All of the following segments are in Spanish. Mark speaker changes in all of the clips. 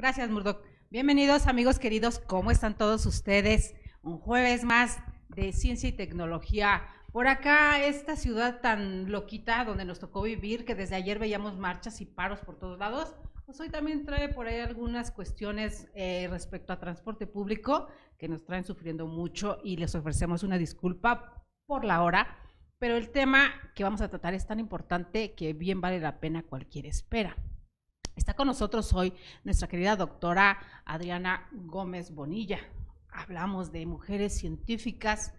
Speaker 1: Gracias, Murdoch. Bienvenidos, amigos queridos. ¿Cómo están todos ustedes? Un jueves más de ciencia y tecnología. Por acá, esta ciudad tan loquita donde nos tocó vivir, que desde ayer veíamos marchas y paros por todos lados, pues hoy también trae por ahí algunas cuestiones respecto a transporte público que nos traen sufriendo mucho y les ofrecemos una disculpa por la hora, pero el tema que vamos a tratar es tan importante que bien vale la pena cualquier espera. Está con nosotros hoy nuestra querida doctora Adriana Gómez Bonilla. Hablamos de mujeres científicas,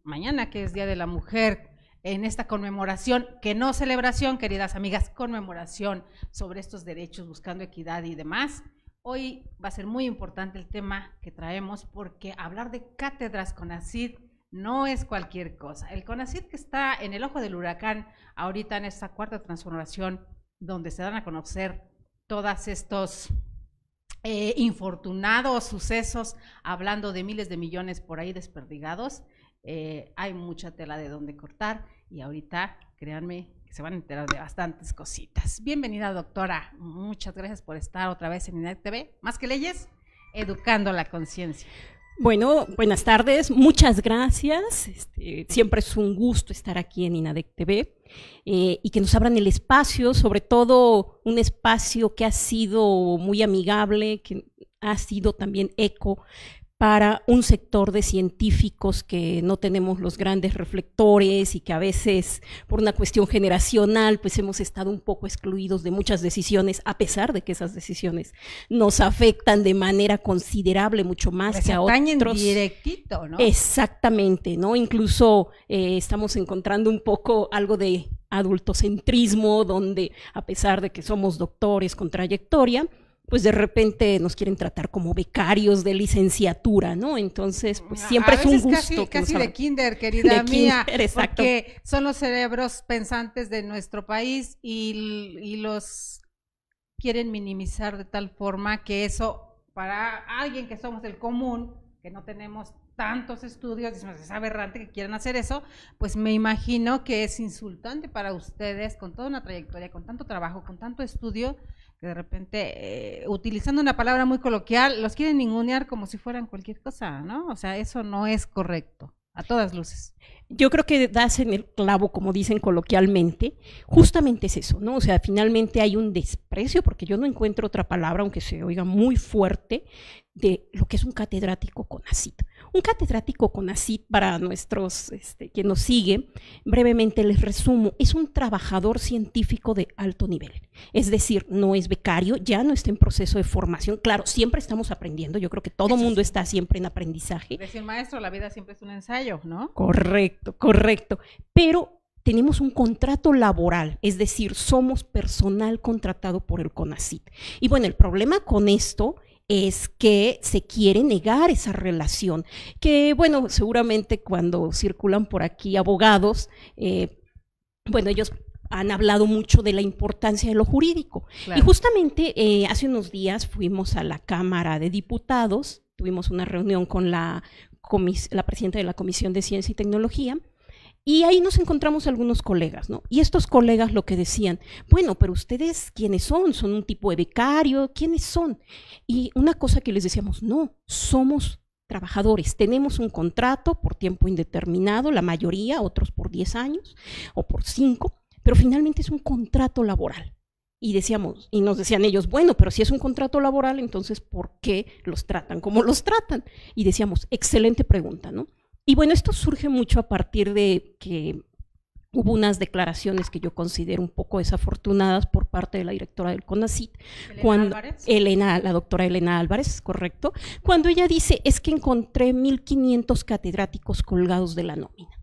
Speaker 1: mañana que es Día de la Mujer, en esta conmemoración, que no celebración, queridas amigas, conmemoración sobre estos derechos, buscando equidad y demás. Hoy va a ser muy importante el tema que traemos porque hablar de cátedras CONACYT no es cualquier cosa. El CONACYT que está en el ojo del huracán ahorita en esta cuarta transformación, donde se dan a conocer todos estos infortunados sucesos, hablando de miles de millones por ahí desperdigados. Hay mucha tela de donde cortar y ahorita, créanme, que se van a enterar de bastantes cositas. Bienvenida, doctora. Muchas gracias por estar otra vez en INADEC TV. Más que leyes, educando la conciencia.
Speaker 2: Bueno, buenas tardes, muchas gracias. Siempre es un gusto estar aquí en INADEC TV y que nos abran el espacio, sobre todo un espacio que ha sido muy amigable, que ha sido también eco para un sector de científicos que no tenemos los grandes reflectores y que a veces por una cuestión generacional pues hemos estado un poco excluidos de muchas decisiones, a pesar de que esas decisiones nos afectan de manera considerable, mucho más que a otros.
Speaker 1: Directito, ¿no?
Speaker 2: Exactamente, ¿no? Incluso estamos encontrando un poco algo de adultocentrismo, donde a pesar de que somos doctores con trayectoria, pues de repente nos quieren tratar como becarios de licenciatura, ¿no? Entonces, pues siempre es un gusto.
Speaker 1: Casi de kinder, querida mía, porque son los cerebros pensantes de nuestro país y los quieren minimizar de tal forma que eso, para alguien que somos del común, que no tenemos tantos estudios, es aberrante que quieran hacer eso, pues me imagino que es insultante para ustedes, con toda una trayectoria, con tanto trabajo, con tanto estudio, que de repente, utilizando una palabra muy coloquial, los quieren ningunear como si fueran cualquier cosa, ¿no? O sea, eso no es correcto, a todas luces.
Speaker 2: Yo creo que das en el clavo, como dicen coloquialmente, justamente es eso, ¿no? O sea, finalmente hay un desprecio, porque yo no encuentro otra palabra, aunque se oiga muy fuerte, de lo que es un catedrático CONACYT. Un catedrático CONACYT, para nuestros, quien nos sigue, brevemente les resumo, es un trabajador científico de alto nivel. Es decir, no es becario, ya no está en proceso de formación. Claro, siempre estamos aprendiendo, yo creo que todo mundo está siempre en aprendizaje.
Speaker 1: Decía el maestro, la vida siempre es un ensayo, ¿no?
Speaker 2: Correcto, correcto. Pero tenemos un contrato laboral, es decir, somos personal contratado por el CONACYT. Y bueno, el problema con esto es que se quiere negar esa relación, que bueno, seguramente cuando circulan por aquí abogados, bueno, ellos han hablado mucho de la importancia de lo jurídico. Claro. Y justamente hace unos días fuimos a la Cámara de Diputados, tuvimos una reunión con la presidenta de la Comisión de Ciencia y Tecnología, y ahí nos encontramos algunos colegas, ¿no? Y estos colegas lo que decían, bueno, pero ustedes, ¿quiénes son? ¿Son un tipo de becario? ¿Quiénes son? Y una cosa que les decíamos, no, somos trabajadores, tenemos un contrato por tiempo indeterminado, la mayoría, otros por 10 años o por 5, pero finalmente es un contrato laboral. Y decíamos, y nos decían ellos, bueno, pero si es un contrato laboral, entonces, ¿por qué los tratan como los tratan? Y decíamos, excelente pregunta, ¿no? Y bueno, esto surge mucho a partir de que hubo unas declaraciones que yo considero un poco desafortunadas por parte de la directora del CONACYT, la doctora Elena Álvarez, correcto, cuando ella dice, es que encontré 1,500 catedráticos colgados de la nómina.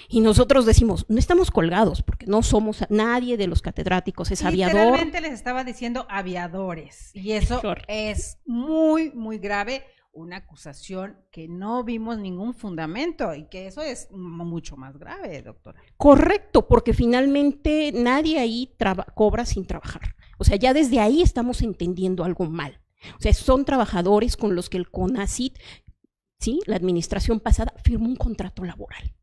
Speaker 2: Y nosotros decimos, no estamos colgados, porque no somos, nadie de los catedráticos es aviador.
Speaker 1: Literalmente les estaba diciendo aviadores, y eso es muy, muy grave. Una acusación que no vimos ningún fundamento y que eso es mucho más grave, doctora.
Speaker 2: Correcto, porque finalmente nadie ahí cobra sin trabajar. O sea, ya desde ahí estamos entendiendo algo mal. O sea, son trabajadores con los que el CONACYT, ¿sí?, la administración pasada firmó un contrato laboral.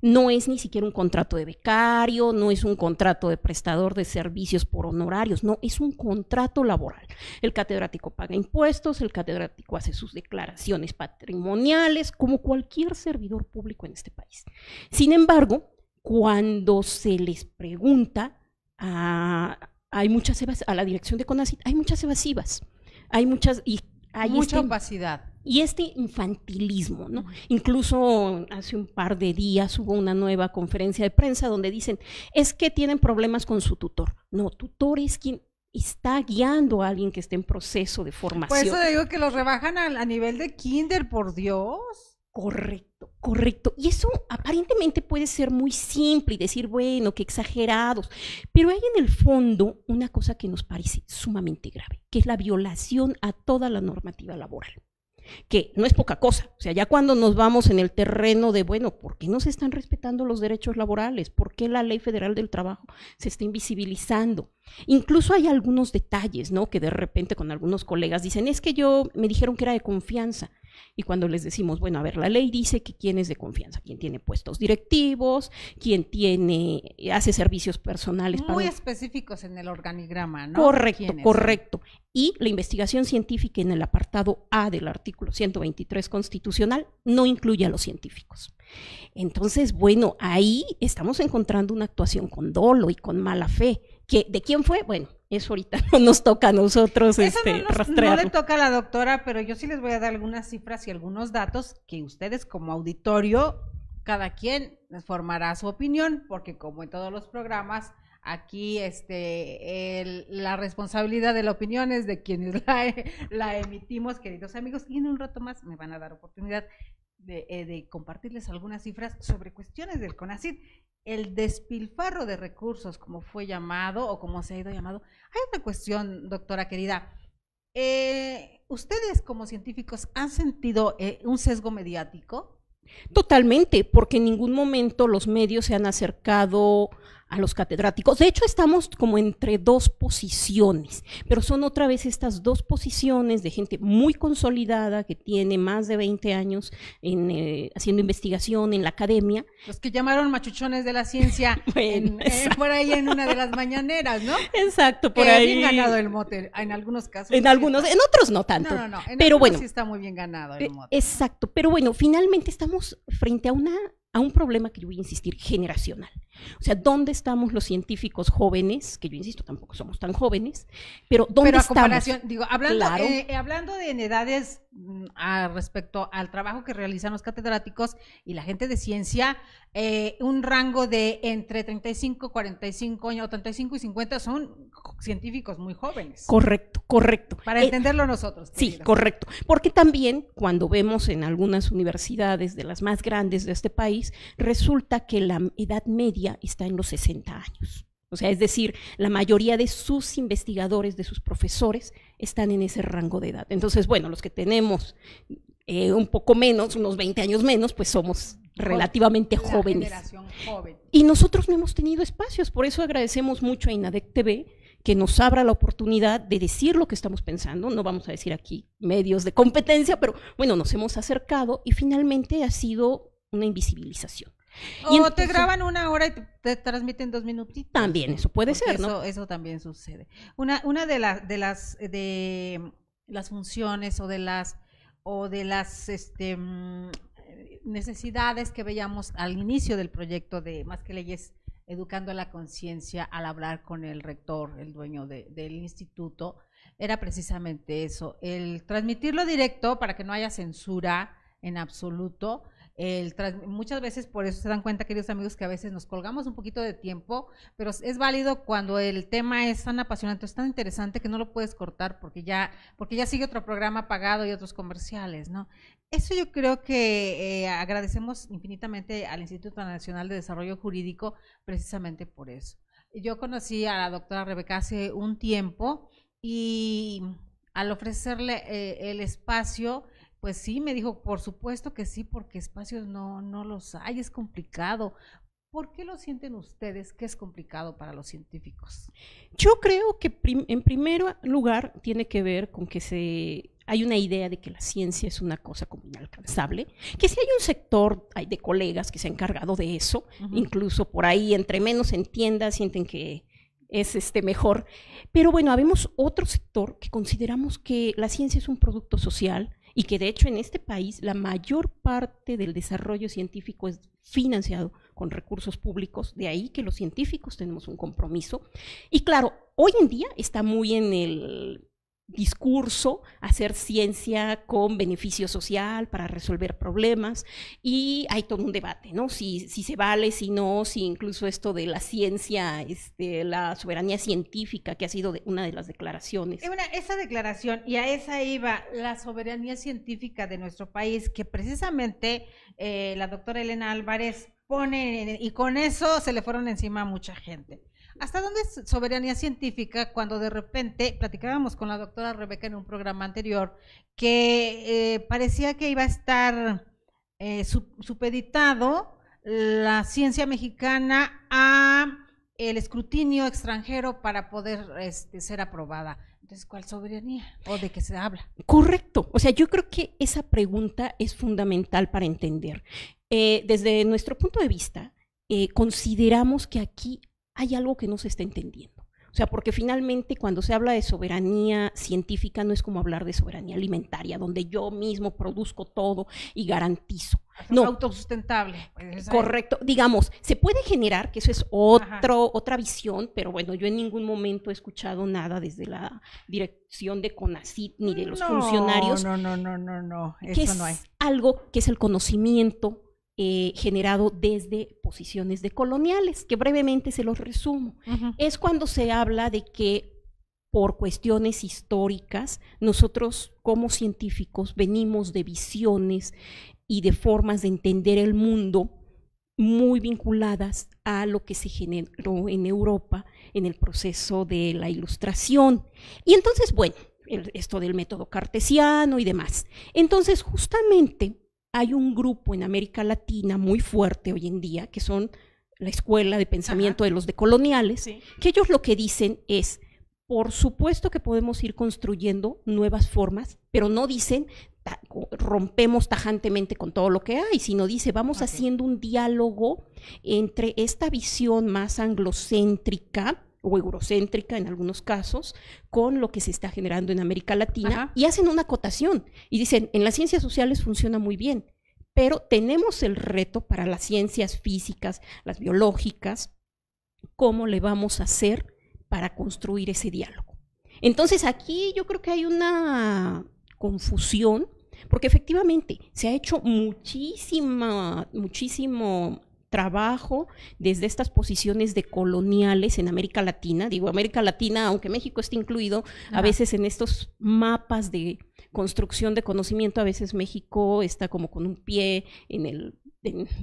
Speaker 2: No es ni siquiera un contrato de becario, no es un contrato de prestador de servicios por honorarios, no, es un contrato laboral. El catedrático paga impuestos, el catedrático hace sus declaraciones patrimoniales, como cualquier servidor público en este país. Sin embargo, cuando se les pregunta hay muchas a la dirección de CONACYT, hay muchas evasivas, hay muchas, y hay
Speaker 1: mucha opacidad.
Speaker 2: Y este infantilismo, ¿no? Incluso hace un par de días hubo una nueva conferencia de prensa donde dicen, es que tienen problemas con su tutor. No, tutor es quien está guiando a alguien que esté en proceso de formación.
Speaker 1: Por eso digo que los rebajan a nivel de kinder, por Dios.
Speaker 2: Correcto, correcto. Y eso aparentemente puede ser muy simple y decir, bueno, qué exagerados, pero hay en el fondo una cosa que nos parece sumamente grave, que es la violación a toda la normativa laboral, que no es poca cosa. O sea, ya cuando nos vamos en el terreno de, bueno, ¿por qué no se están respetando los derechos laborales? ¿Por qué la Ley Federal del Trabajo se está invisibilizando? Incluso hay algunos detalles, ¿no? Que de repente con algunos colegas dicen, es que me dijeron que era de confianza. Y cuando les decimos, bueno, a ver, la ley dice que quién es de confianza, quién tiene puestos directivos, quién hace servicios personales.
Speaker 1: Muy específicos en el organigrama, ¿no?
Speaker 2: Correcto, correcto. Y la investigación científica en el apartado A del artículo 123 constitucional no incluye a los científicos. Entonces, bueno, ahí estamos encontrando una actuación con dolo y con mala fe. ¿De quién fue? Bueno, eso ahorita no nos toca a nosotros rastrearlo.
Speaker 1: No le toca a la doctora, pero yo sí les voy a dar algunas cifras y algunos datos que ustedes como auditorio, cada quien formará su opinión, porque como en todos los programas, aquí la responsabilidad de la opinión es de quienes la emitimos, queridos amigos, y en un rato más me van a dar oportunidad de compartirles algunas cifras sobre cuestiones del CONACYT. El despilfarro de recursos, como fue llamado o como se ha ido llamado. Hay una cuestión, doctora querida. ¿Ustedes como científicos han sentido un sesgo mediático?
Speaker 2: Totalmente, porque en ningún momento los medios se han acercado a los catedráticos. De hecho, estamos como entre dos posiciones, pero son otra vez estas dos posiciones de gente muy consolidada que tiene más de 20 años haciendo investigación en la academia.
Speaker 1: Los que llamaron machuchones de la ciencia
Speaker 2: bueno,
Speaker 1: por ahí en una de las mañaneras, ¿no?
Speaker 2: Exacto, por ahí.
Speaker 1: Bien ganado el mote, en algunos casos.
Speaker 2: En otros no tanto.
Speaker 1: No,
Speaker 2: pero bueno,
Speaker 1: sí está muy bien ganado el mote.
Speaker 2: Exacto, pero bueno, finalmente estamos frente a un problema que yo voy a insistir, generacional. O sea, ¿dónde estamos los científicos jóvenes? Que yo insisto, tampoco somos tan jóvenes, pero ¿dónde estamos?
Speaker 1: Comparación, digo, hablando,
Speaker 2: claro.
Speaker 1: Hablando de en edades respecto al trabajo que realizan los catedráticos y la gente de ciencia, un rango de entre 35, 45 años, 35 y 50 son científicos muy jóvenes.
Speaker 2: Correcto, correcto.
Speaker 1: Para entenderlo nosotros.
Speaker 2: Sí, correcto. Porque también cuando vemos en algunas universidades de las más grandes de este país, resulta que la edad media está en los 60 años. O sea, es decir, la mayoría de sus investigadores, de sus profesores, están en ese rango de edad. Entonces, bueno, los que tenemos un poco menos, unos 20 años menos, pues somos relativamente jóvenes.
Speaker 1: Generación joven.
Speaker 2: Y nosotros no hemos tenido espacios, por eso agradecemos mucho a INADEC TV que nos abra la oportunidad de decir lo que estamos pensando. No vamos a decir aquí medios de competencia, pero bueno, nos hemos acercado y finalmente ha sido una invisibilización.
Speaker 1: O entonces, te graban 1 hora y te transmiten 2 minutitos.
Speaker 2: También eso puede ser, ¿no?
Speaker 1: Eso también sucede. Una de las funciones o de las necesidades que veíamos al inicio del proyecto de Más que Leyes, Educando a la Conciencia, al hablar con el rector, el dueño del instituto, era precisamente eso, el transmitirlo directo para que no haya censura en absoluto. Muchas veces, por eso se dan cuenta, queridos amigos, que a veces nos colgamos un poquito de tiempo, pero es válido cuando el tema es tan apasionante, es tan interesante que no lo puedes cortar porque ya sigue otro programa pagado y otros comerciales, ¿no? Eso yo creo que agradecemos infinitamente al Instituto Nacional de Desarrollo Jurídico precisamente por eso. Yo conocí a la doctora Rebeca hace un tiempo y al ofrecerle el espacio, pues sí, me dijo, por supuesto que sí, porque espacios no los hay, es complicado. ¿Por qué lo sienten ustedes que es complicado para los científicos?
Speaker 2: Yo creo que en primer lugar tiene que ver con que hay una idea de que la ciencia es una cosa como inalcanzable, que sí hay un sector hay de colegas que se ha encargado de eso, incluso por ahí, entre menos entienda, sienten que es mejor. Pero bueno, habemos otro sector que consideramos que la ciencia es un producto social y que de hecho en este país la mayor parte del desarrollo científico es financiado con recursos públicos, de ahí que los científicos tenemos un compromiso. Y claro, hoy en día está muy en el discurso hacer ciencia con beneficio social para resolver problemas y hay todo un debate, ¿no? Si se vale, si no, si incluso esto de la ciencia, la soberanía científica, que ha sido una de las declaraciones.
Speaker 1: Esa declaración, y a esa iba la soberanía científica de nuestro país, que precisamente la doctora Elena Álvarez pone, y con eso se le fueron encima a mucha gente. ¿Hasta dónde es soberanía científica cuando de repente, platicábamos con la doctora Rebeca en un programa anterior, que parecía que iba a estar supeditado la ciencia mexicana a el escrutinio extranjero para poder ser aprobada? Entonces, ¿cuál soberanía? ¿O de qué se habla?
Speaker 2: Correcto. O sea, yo creo que esa pregunta es fundamental para entender. Desde nuestro punto de vista, consideramos que aquí hay algo que no se está entendiendo. O sea, porque finalmente cuando se habla de soberanía científica no es como hablar de soberanía alimentaria, donde yo mismo produzco todo y garantizo.
Speaker 1: No, autosustentable. Pues,
Speaker 2: correcto. Digamos, se puede generar, que eso es otra visión, pero bueno, yo en ningún momento he escuchado nada desde la dirección de CONACYT ni de los funcionarios.
Speaker 1: No. Eso no hay.
Speaker 2: Algo que es el conocimiento generado desde posiciones decoloniales, que brevemente se los resumo. Es cuando se habla de que por cuestiones históricas, nosotros como científicos venimos de visiones y de formas de entender el mundo muy vinculadas a lo que se generó en Europa en el proceso de la Ilustración. Y entonces, bueno, esto del método cartesiano y demás. Entonces, justamente, hay un grupo en América Latina muy fuerte hoy en día, que son la escuela de pensamiento de los decoloniales, que ellos lo que dicen es, por supuesto que podemos ir construyendo nuevas formas, pero no dicen rompemos tajantemente con todo lo que hay, sino dice vamos haciendo un diálogo entre esta visión más anglocéntrica o eurocéntrica en algunos casos, con lo que se está generando en América Latina, y hacen una acotación, y dicen, en las ciencias sociales funciona muy bien, pero tenemos el reto para las ciencias físicas, las biológicas, ¿cómo le vamos a hacer para construir ese diálogo? Entonces aquí yo creo que hay una confusión, porque efectivamente se ha hecho muchísimo trabajo desde estas posiciones decoloniales en América Latina. Digo, América Latina, aunque México esté incluido, a veces en estos mapas de construcción de conocimiento, a veces México está como con un pie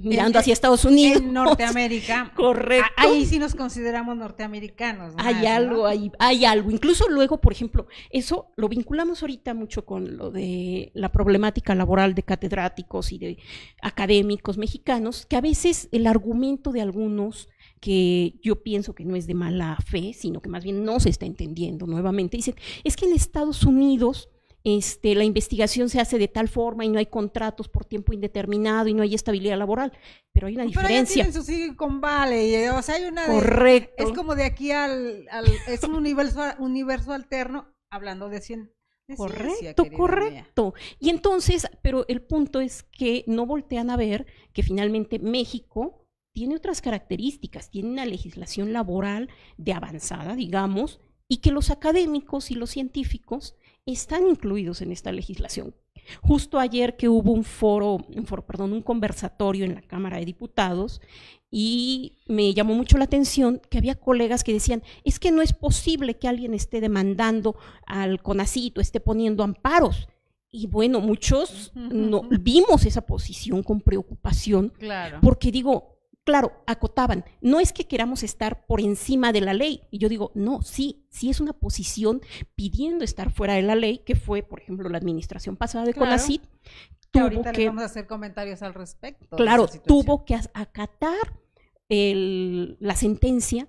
Speaker 2: mirando hacia Estados Unidos.
Speaker 1: En Norteamérica.
Speaker 2: Correcto.
Speaker 1: Ahí sí nos consideramos norteamericanos.
Speaker 2: Hay algo, hay algo. Incluso luego, por ejemplo, eso lo vinculamos ahorita mucho con lo de la problemática laboral de catedráticos y de académicos mexicanos, que a veces el argumento de algunos, que yo pienso que no es de mala fe, sino que más bien no se está entendiendo nuevamente, dicen, es que en Estados Unidos la investigación se hace de tal forma y no hay contratos por tiempo indeterminado y no hay estabilidad laboral, pero hay una diferencia.
Speaker 1: Pero tienen su Silicon Valley, o sea, hay una
Speaker 2: correcto.
Speaker 1: Es como de aquí es un universo alterno, hablando de ciencia.
Speaker 2: Correcto. Y entonces, pero el punto es que no voltean a ver que finalmente México tiene otras características, tiene una legislación laboral de avanzada, digamos, y que los académicos y los científicos están incluidos en esta legislación. Justo ayer que hubo un conversatorio en la Cámara de Diputados, y me llamó mucho la atención que había colegas que decían, es que no es posible que alguien esté demandando al CONACYT o esté poniendo amparos. Y bueno, muchos no vimos esa posición con preocupación, porque digo, claro, acotaban, no es que queramos estar por encima de la ley, y yo digo, no, sí es una posición pidiendo estar fuera de la ley, que fue, por ejemplo, la administración pasada de CONACYT,
Speaker 1: ahorita le vamos a hacer comentarios al respecto.
Speaker 2: Claro, tuvo que acatar la sentencia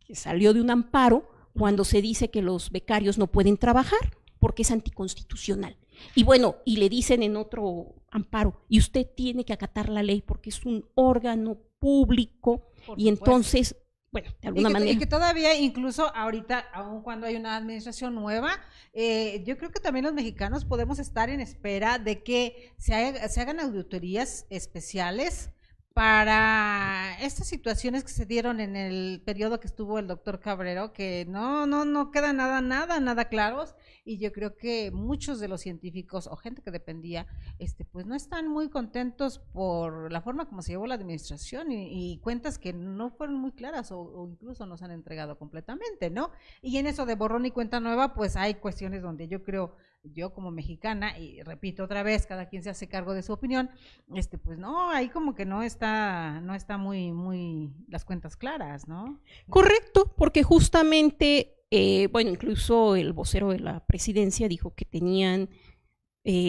Speaker 2: que salió de un amparo cuando se dice que los becarios no pueden trabajar, porque es anticonstitucional. Y bueno, y le dicen en otro amparo, y usted tiene que acatar la ley porque es un órgano público, y entonces, bueno, de alguna manera.
Speaker 1: Y que todavía, incluso ahorita, aun cuando hay una administración nueva, yo creo que también los mexicanos podemos estar en espera de que se hagan auditorías especiales para estas situaciones que se dieron en el periodo que estuvo el doctor Cabrero, que no queda nada claros, y yo creo que muchos de los científicos o gente que dependía, pues no están muy contentos por la forma como se llevó la administración y cuentas que no fueron muy claras o incluso no se han entregado completamente, ¿no? Y en eso de borrón y cuenta nueva, pues hay cuestiones donde yo creo, yo como mexicana, y repito otra vez, cada quien se hace cargo de su opinión, pues no, ahí como que no está muy las cuentas claras, ¿no?
Speaker 2: Correcto, porque justamente, bueno, incluso el vocero de la presidencia dijo que tenían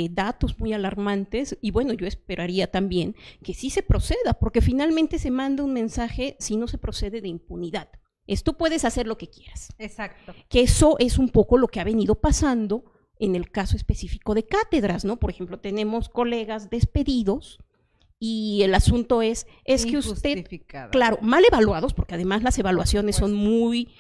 Speaker 2: datos muy alarmantes, y bueno, yo esperaría también que sí se proceda, porque finalmente se manda un mensaje, si no se procede, de impunidad. Tú puedes hacer lo que quieras.
Speaker 1: Exacto.
Speaker 2: Que eso es un poco lo que ha venido pasando en el caso específico de cátedras, ¿no? Por ejemplo, tenemos colegas despedidos y el asunto es que usted, claro, mal evaluados, porque además las evaluaciones son muy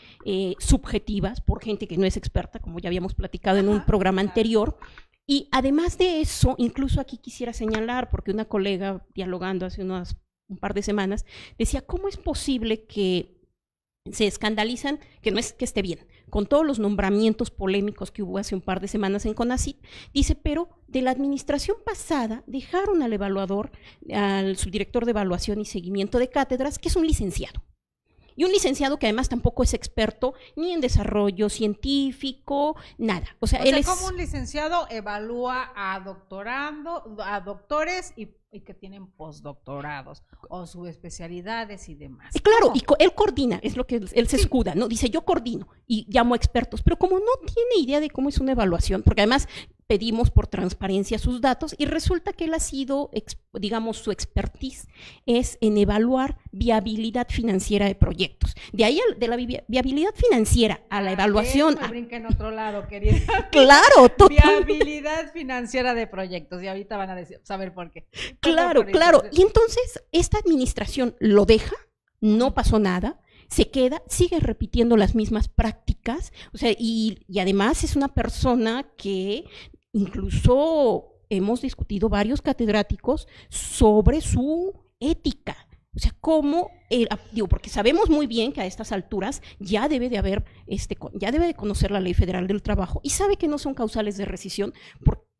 Speaker 2: subjetivas por gente que no es experta, como ya habíamos platicado en un programa anterior, y además de eso, incluso aquí quisiera señalar, porque una colega dialogando hace un par de semanas, decía, ¿cómo es posible que se escandalizan, que no es que esté bien, con todos los nombramientos polémicos que hubo hace un par de semanas en CONACYT? Dice, pero de la administración pasada dejaron al evaluador, al subdirector de evaluación y seguimiento de cátedras, que es un licenciado. Y un licenciado que además tampoco es experto ni en desarrollo científico, nada. O sea, él
Speaker 1: como un licenciado evalúa a doctores y que tienen postdoctorados o subespecialidades y demás.
Speaker 2: Claro, y él coordina, es lo que él se escuda, ¿no? Dice, yo coordino y llamo a expertos, pero como no tiene idea de cómo es una evaluación, porque además pedimos por transparencia sus datos, y resulta que él ha sido, digamos, su expertise es en evaluar viabilidad financiera de proyectos. De ahí, de la viabilidad financiera a la evaluación.
Speaker 1: Brinca en otro lado, querida.
Speaker 2: Claro, total.
Speaker 1: Viabilidad financiera de proyectos, y ahorita van a saber por qué.
Speaker 2: Claro. Y entonces, esta administración lo deja, no pasó nada, se queda, sigue repitiendo las mismas prácticas, o sea, y además es una persona que incluso hemos discutido varios catedráticos sobre su ética. O sea, cómo, porque sabemos muy bien que a estas alturas ya debe de haber, ya debe de conocer la Ley Federal del Trabajo, y sabe que no son causales de rescisión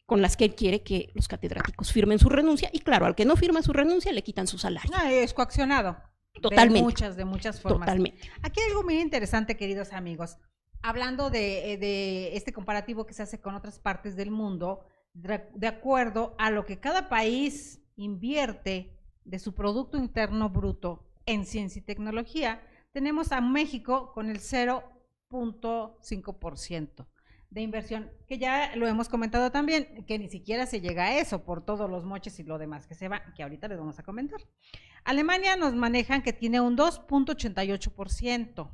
Speaker 2: con las que él quiere que los catedráticos firmen su renuncia, y claro, al que no firma su renuncia le quitan su salario.
Speaker 1: Es coaccionado.
Speaker 2: Totalmente.
Speaker 1: De muchas formas.
Speaker 2: Totalmente.
Speaker 1: Aquí hay algo muy interesante, queridos amigos. Hablando de este comparativo que se hace con otras partes del mundo, de acuerdo a lo que cada país invierte de su Producto Interno Bruto en ciencia y tecnología, tenemos a México con el 0.5% de inversión, que ya lo hemos comentado también, que ni siquiera se llega a eso por todos los moches y lo demás que se va, que ahorita les vamos a comentar. Alemania nos manejan que tiene un 2.88%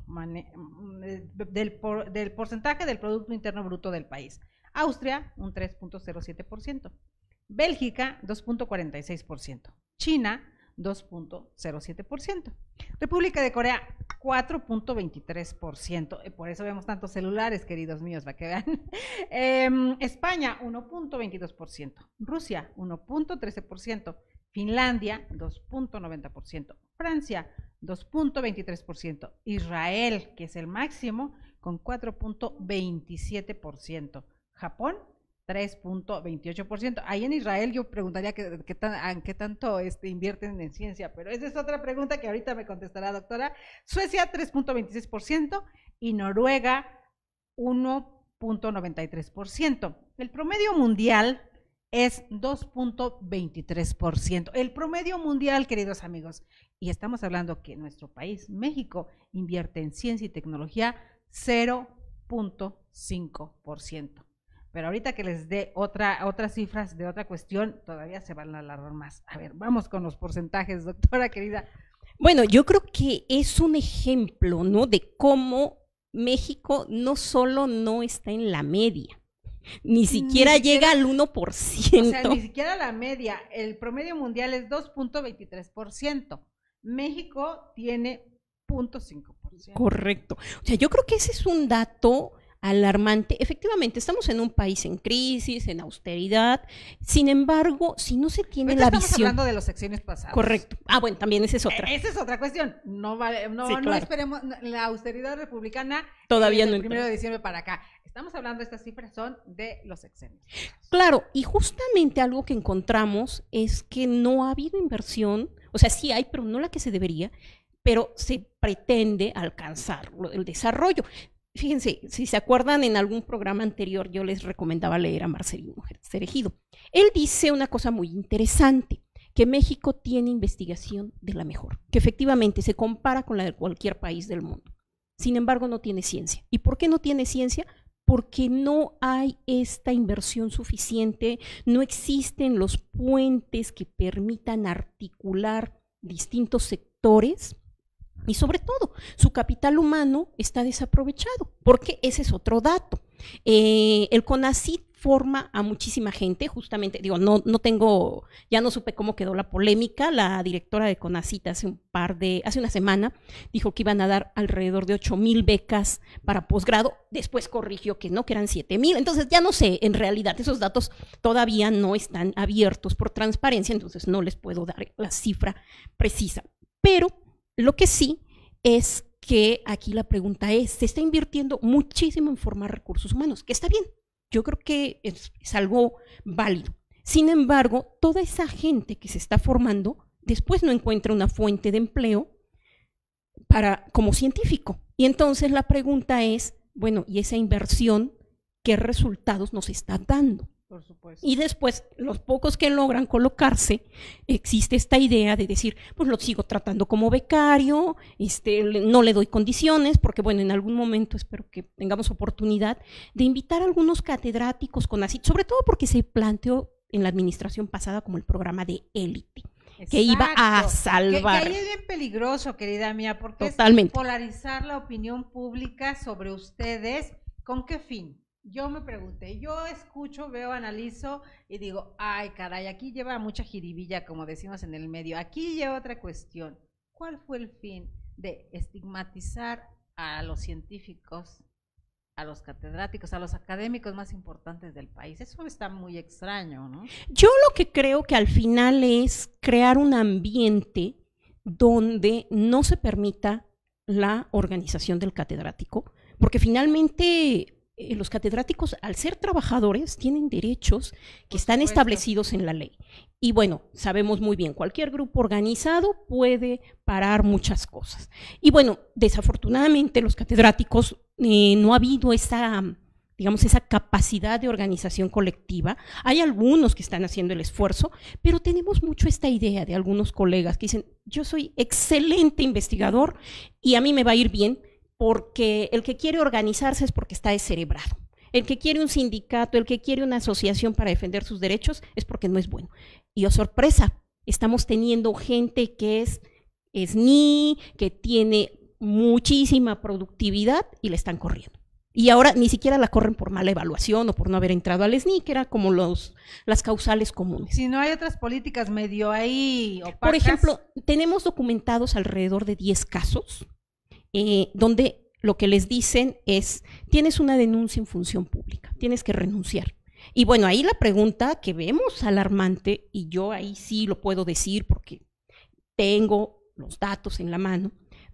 Speaker 1: del porcentaje del Producto Interno Bruto del país. Austria, un 3.07%. Bélgica, 2.46%. China, 2.07%. República de Corea, 4.23%. Por eso vemos tantos celulares, queridos míos, para que vean. España, 1.22%. Rusia, 1.13%. Finlandia, 2.90%. Francia, 2.23%. Israel, que es el máximo, con 4.27%. Japón, 3.28%. Ahí en Israel yo preguntaría qué tanto invierten en ciencia, pero esa es otra pregunta que ahorita me contestará, doctora. Suecia, 3.26%, y Noruega, 1.93%. El promedio mundial es 2.23%. El promedio mundial, queridos amigos. Y estamos hablando que nuestro país, México, invierte en ciencia y tecnología 0.5%. Pero ahorita que les dé otras cifras de otra cuestión, todavía se van a alargar más. A ver, vamos con los porcentajes, doctora querida.
Speaker 2: Bueno, yo creo que es un ejemplo, ¿no?, de cómo México no solo no está en la media, Ni siquiera llega al 1%.
Speaker 1: O sea, ni siquiera la media. El promedio mundial es 2.23%. México tiene 0.5%.
Speaker 2: Correcto. O sea, yo creo que ese es un dato alarmante. Efectivamente, estamos en un país en crisis, en austeridad. Sin embargo, si no se tiene la visión.
Speaker 1: Estamos hablando de los sexenios pasados.
Speaker 2: Correcto. Ah, bueno, también esa es otra.
Speaker 1: Esa es otra cuestión. No vale, no, sí, claro. No esperemos la austeridad republicana.
Speaker 2: Todavía no.
Speaker 1: El 1 de diciembre para acá. Estamos hablando, estas cifras son de los sexenios.
Speaker 2: Claro, y justamente algo que encontramos es que no ha habido inversión, o sea, sí hay, pero no la que se debería, pero se pretende alcanzar el desarrollo. Fíjense, si se acuerdan, en algún programa anterior yo les recomendaba leer a Marcelino Cerejido. Él dice una cosa muy interesante, que México tiene investigación de la mejor, que efectivamente se compara con la de cualquier país del mundo. Sin embargo, no tiene ciencia. ¿Y por qué no tiene ciencia? Porque no hay esta inversión suficiente, no existen los puentes que permitan articular distintos sectores. Y sobre todo, su capital humano está desaprovechado, porque ese es otro dato. El CONACYT forma a muchísima gente, justamente, digo, ya no supe cómo quedó la polémica. La directora de CONACYT hace una semana dijo que iban a dar alrededor de 8,000 becas para posgrado, después corrigió que no, que eran 7,000. Entonces ya no sé, en realidad esos datos todavía no están abiertos por transparencia, entonces no les puedo dar la cifra precisa. Pero lo que sí es que aquí la pregunta es, se está invirtiendo muchísimo en formar recursos humanos, que está bien, yo creo que es algo válido. Sin embargo, toda esa gente que se está formando después no encuentra una fuente de empleo como científico. Y entonces la pregunta es, bueno, ¿y esa inversión qué resultados nos está dando?
Speaker 1: Por supuesto.
Speaker 2: Y después, los pocos que logran colocarse, existe esta idea de decir, pues lo sigo tratando como becario, no le doy condiciones, porque bueno, en algún momento espero que tengamos oportunidad de invitar a algunos catedráticos CONACYT, sobre todo porque se planteó en la administración pasada como el programa de élite. Exacto. Que iba a salvar.
Speaker 1: Que ahí es bien peligroso, querida mía, porque
Speaker 2: totalmente
Speaker 1: es polarizar la opinión pública sobre ustedes. ¿Con qué fin? Yo me pregunté, yo escucho, veo, analizo y digo, ay caray, aquí lleva mucha jiribilla, como decimos en el medio, aquí lleva otra cuestión. ¿Cuál fue el fin de estigmatizar a los científicos, a los catedráticos, a los académicos más importantes del país? Eso está muy extraño, ¿no?
Speaker 2: Yo lo que creo que al final es crear un ambiente donde no se permita la organización del catedrático, porque finalmente los catedráticos, al ser trabajadores, tienen derechos que están establecidos en la ley. Y bueno, sabemos muy bien, cualquier grupo organizado puede parar muchas cosas. Y bueno, desafortunadamente los catedráticos no ha habido esa capacidad de organización colectiva. Hay algunos que están haciendo el esfuerzo, pero tenemos mucho esta idea de algunos colegas que dicen, yo soy excelente investigador y a mí me va a ir bien, porque el que quiere organizarse es porque está descerebrado. El que quiere un sindicato, el que quiere una asociación para defender sus derechos es porque no es bueno. Y oh sorpresa, estamos teniendo gente que es SNI, que tiene muchísima productividad y le están corriendo. Y ahora ni siquiera la corren por mala evaluación o por no haber entrado al SNI, que era como las causales comunes.
Speaker 1: Si no hay otras políticas medio ahí opacas.
Speaker 2: Por ejemplo, tenemos documentados alrededor de 10 casos, donde lo que les dicen es, tienes una denuncia en función pública, tienes que renunciar. Y bueno, ahí la pregunta que vemos alarmante, y yo ahí sí lo puedo decir porque tengo los datos en la mano,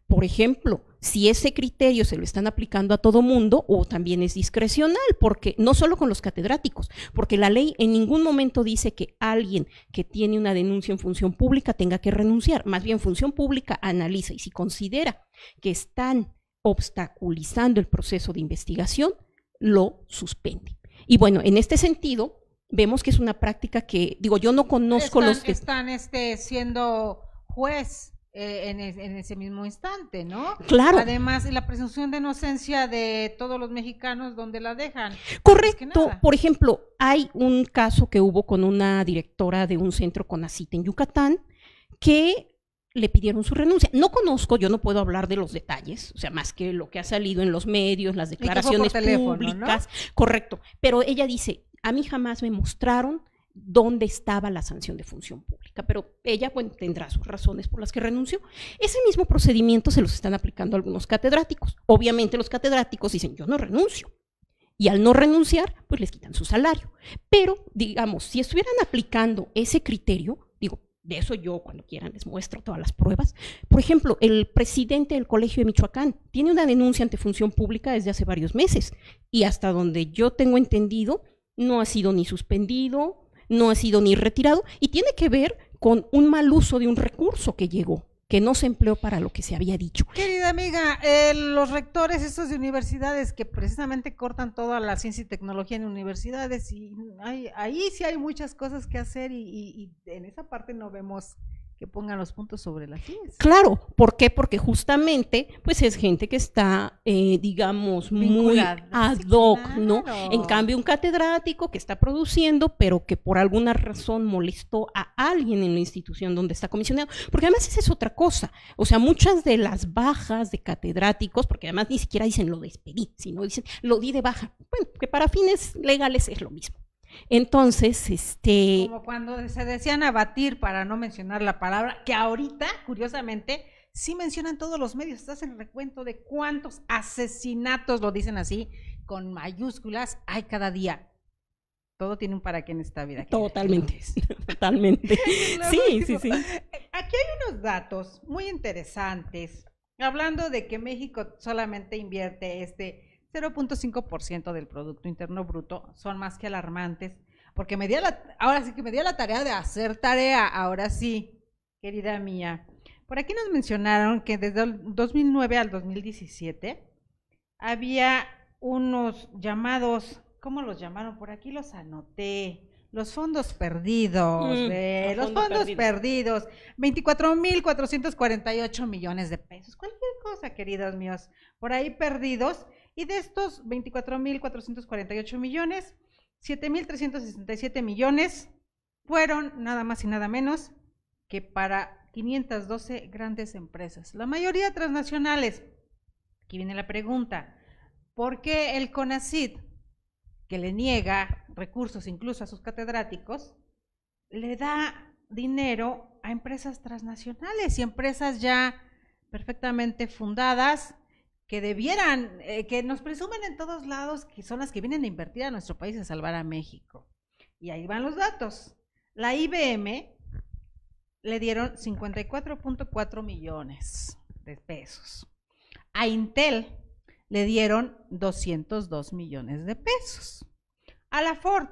Speaker 2: por ejemplo, si ese criterio se lo están aplicando a todo mundo o también es discrecional, porque no solo con los catedráticos, porque la ley en ningún momento dice que alguien que tiene una denuncia en función pública tenga que renunciar, más bien función pública analiza y si considera que están obstaculizando el proceso de investigación, lo suspende. Y bueno, en este sentido, vemos que es una práctica que, digo, yo no conozco
Speaker 1: están siendo juez en ese mismo instante, ¿no?
Speaker 2: Claro.
Speaker 1: Además, la presunción de inocencia de todos los mexicanos, ¿dónde la dejan?
Speaker 2: Correcto. Por ejemplo, hay un caso que hubo con una directora de un centro CONACYT en Yucatán que le pidieron su renuncia. No conozco, yo no puedo hablar de los detalles, o sea, más que lo que ha salido en los medios, las declaraciones públicas, ¿no? Correcto, pero ella dice, a mí jamás me mostraron dónde estaba la sanción de función pública, pero ella, bueno, tendrá sus razones por las que renunció. Ese mismo procedimiento se los están aplicando a algunos catedráticos. Obviamente los catedráticos dicen, yo no renuncio, y al no renunciar, pues les quitan su salario. Pero, digamos, si estuvieran aplicando ese criterio, digo, de eso yo cuando quieran les muestro todas las pruebas. Por ejemplo, el presidente del Colegio de Michoacán tiene una denuncia ante función pública desde hace varios meses y hasta donde yo tengo entendido no ha sido ni suspendido, no ha sido ni retirado y tiene que ver con un mal uso de un recurso que llegó, que no se empleó para lo que se había dicho.
Speaker 1: Querida amiga, los rectores estos de universidades que precisamente cortan toda la ciencia y tecnología en universidades y ahí sí hay muchas cosas que hacer y en esa parte no vemos que pongan los puntos sobre las IES.
Speaker 2: Claro, ¿por qué? Porque justamente pues es gente que está, digamos, vinculada, muy ad hoc, sí, claro, ¿no? En cambio, un catedrático que está produciendo, pero que por alguna razón molestó a alguien en la institución donde está comisionado, porque además esa es otra cosa, o sea, muchas de las bajas de catedráticos, porque además ni siquiera dicen lo despedí, sino dicen lo di de baja, bueno, que para fines legales es lo mismo. Entonces,
Speaker 1: como cuando se decían abatir, para no mencionar la palabra, que ahorita, curiosamente, sí mencionan todos los medios, estás en el recuento de cuántos asesinatos, lo dicen así, con mayúsculas, hay cada día. Todo tiene un para qué en esta vida.
Speaker 2: Totalmente, totalmente. Sí.
Speaker 1: Aquí hay unos datos muy interesantes, hablando de que México solamente invierte 0.5% del Producto Interno Bruto, son más que alarmantes, porque ahora sí que me dio la tarea de hacer tarea, ahora sí, querida mía. Por aquí nos mencionaron que desde el 2009 al 2017 había unos llamados, ¿cómo los llamaron? Por aquí los anoté, los fondos perdidos, los fondos perdidos, 24,448 millones de pesos, cualquier cosa, queridos míos, por ahí perdidos. Y de estos 24,448 millones, 7,367 millones fueron nada más y nada menos que para 512 grandes empresas, la mayoría transnacionales. Aquí viene la pregunta, ¿por qué el CONACYT, que le niega recursos incluso a sus catedráticos, le da dinero a empresas transnacionales y empresas ya perfectamente fundadas, que debieran, que nos presumen en todos lados que son las que vienen a invertir a nuestro país y a salvar a México? Y ahí van los datos. La IBM le dieron 54.4 millones de pesos. A Intel le dieron 202 millones de pesos. A la Ford,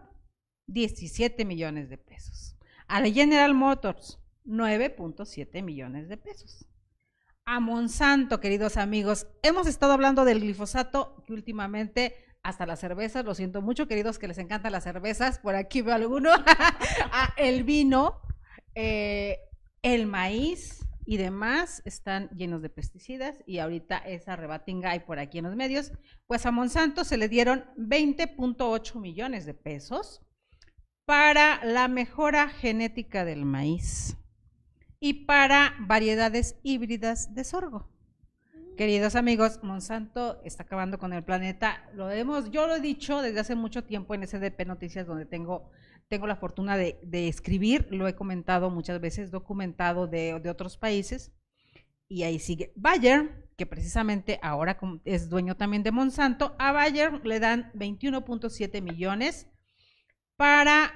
Speaker 1: 17 millones de pesos. A la General Motors, 9.7 millones de pesos. A Monsanto, queridos amigos, hemos estado hablando del glifosato, que últimamente hasta las cervezas, lo siento mucho, queridos, que les encantan las cervezas, por aquí veo alguno, el vino, el maíz y demás están llenos de pesticidas y ahorita esa rebatinga hay por aquí en los medios. Pues a Monsanto se le dieron 20.8 millones de pesos para la mejora genética del maíz y para variedades híbridas de sorgo. Queridos amigos, Monsanto está acabando con el planeta. Yo lo he dicho desde hace mucho tiempo en SDP Noticias, donde tengo la fortuna de escribir, lo he comentado muchas veces, documentado de otros países, y ahí sigue. Bayer, que precisamente ahora es dueño también de Monsanto, a Bayer le dan 21.7 millones para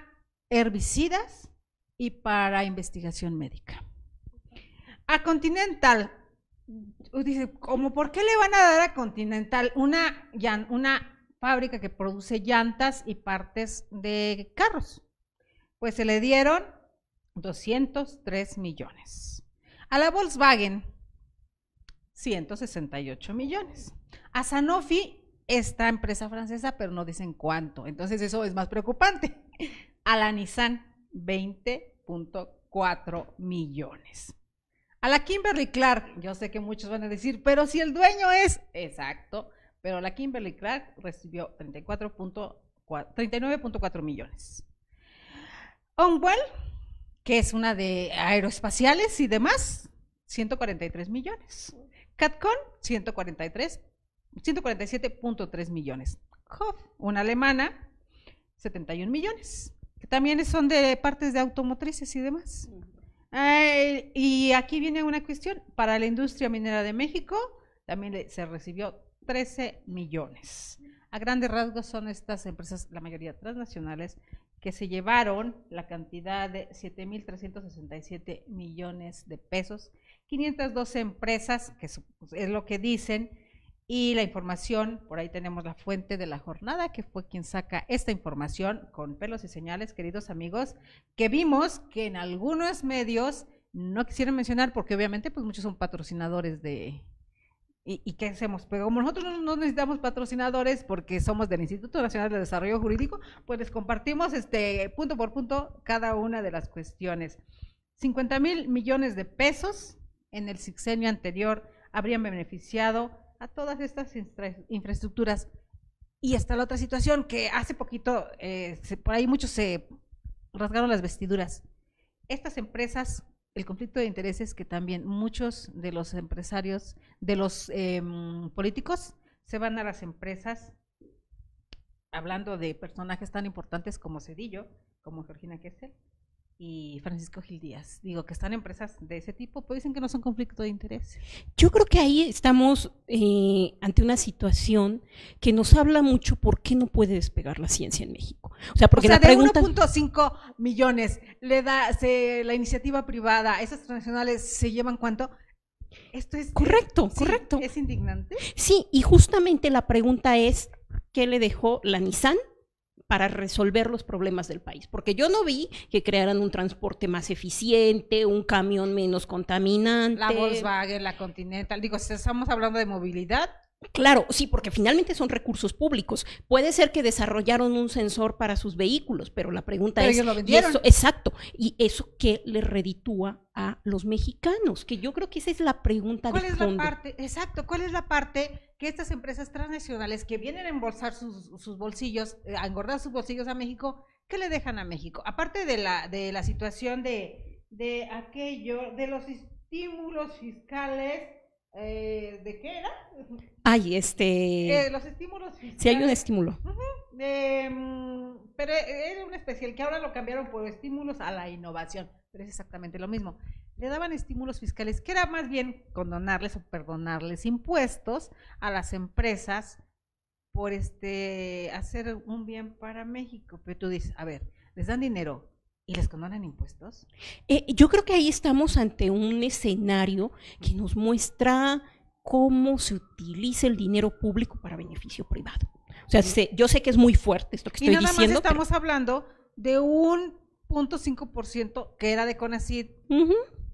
Speaker 1: herbicidas y para investigación médica. A Continental, dice, ¿cómo por qué le van a dar a Continental una fábrica que produce llantas y partes de carros? Pues se le dieron 203 millones. A la Volkswagen, 168 millones. A Sanofi, esta empresa francesa, pero no dicen cuánto, entonces eso es más preocupante. A la Nissan, 20.4 millones. A la Kimberly Clark, yo sé que muchos van a decir, pero si el dueño es exacto, pero la Kimberly Clark recibió 39.4 millones. Honeywell, que es una de aeroespaciales y demás, 143 millones. Catcon, 147.3 millones. Hoff, una alemana, 71 millones, que también son de partes de automotrices y demás. Y aquí viene una cuestión, para la industria minera de México también se recibió 13 millones. A grandes rasgos son estas empresas, la mayoría transnacionales, que se llevaron la cantidad de 7.367 millones de pesos, 512 empresas, que es lo que dicen, y la información, por ahí tenemos la fuente de la jornada, que fue quien saca esta información con pelos y señales, queridos amigos, que vimos que en algunos medios no quisieron mencionar, porque obviamente pues muchos son patrocinadores de... ¿Y qué hacemos? Pero como nosotros no necesitamos patrocinadores porque somos del Instituto Nacional de Desarrollo Jurídico, pues les compartimos punto por punto cada una de las cuestiones. 50,000 millones de pesos en el sexenio anterior habrían beneficiado a todas estas infraestructuras. Y hasta la otra situación, que hace poquito, por ahí muchos se rasgaron las vestiduras. Estas empresas, el conflicto de intereses que también muchos de los empresarios, de los políticos, se van a las empresas, hablando de personajes tan importantes como Zedillo, como Georgina Kessel y Francisco Gil Díaz. Digo, que están en empresas de ese tipo, pues dicen que no son conflicto de interés.
Speaker 2: Yo creo que ahí estamos ante una situación que nos habla mucho por qué no puede despegar la ciencia en México. O sea, porque
Speaker 1: de
Speaker 2: la pregunta...
Speaker 1: 1.5 millones le da la iniciativa privada, esas transnacionales se llevan ¿cuánto? Esto es...
Speaker 2: Correcto,
Speaker 1: sí,
Speaker 2: correcto.
Speaker 1: ¿Es indignante?
Speaker 2: Sí, y justamente la pregunta es, ¿qué le dejó la Nissan para resolver los problemas del país? Porque yo no vi que crearan un transporte más eficiente, un camión menos contaminante.
Speaker 1: La Volkswagen, la Continental, digo, si estamos hablando de movilidad.
Speaker 2: Claro, sí, porque finalmente son recursos públicos. Puede ser que desarrollaron un sensor para sus vehículos, pero la pregunta es,
Speaker 1: ellos lo vendieron.
Speaker 2: Exacto, ¿y eso qué le reditúa a los mexicanos? Que yo creo que esa es la pregunta de fondo. ¿Cuál es
Speaker 1: la parte? Exacto, ¿cuál es la parte que estas empresas transnacionales que vienen a embolsar sus bolsillos, a engordar sus bolsillos a México, qué le dejan a México? Aparte de la situación de aquello, de los estímulos fiscales, ¿de qué era?
Speaker 2: Ay,
Speaker 1: los estímulos fiscales.
Speaker 2: Sí, hay un estímulo.
Speaker 1: Pero era un especial que ahora lo cambiaron por estímulos a la innovación, pero es exactamente lo mismo. Le daban estímulos fiscales, que era más bien condonarles o perdonarles impuestos a las empresas por hacer un bien para México. Pero tú dices, a ver, les dan dinero ¿y les condonan impuestos?
Speaker 2: Yo creo que ahí estamos ante un escenario que nos muestra cómo se utiliza el dinero público para beneficio privado. O sea, yo sé que es muy fuerte esto que estoy diciendo.
Speaker 1: Y nada más estamos hablando de un 0.5% que era de CONACYT,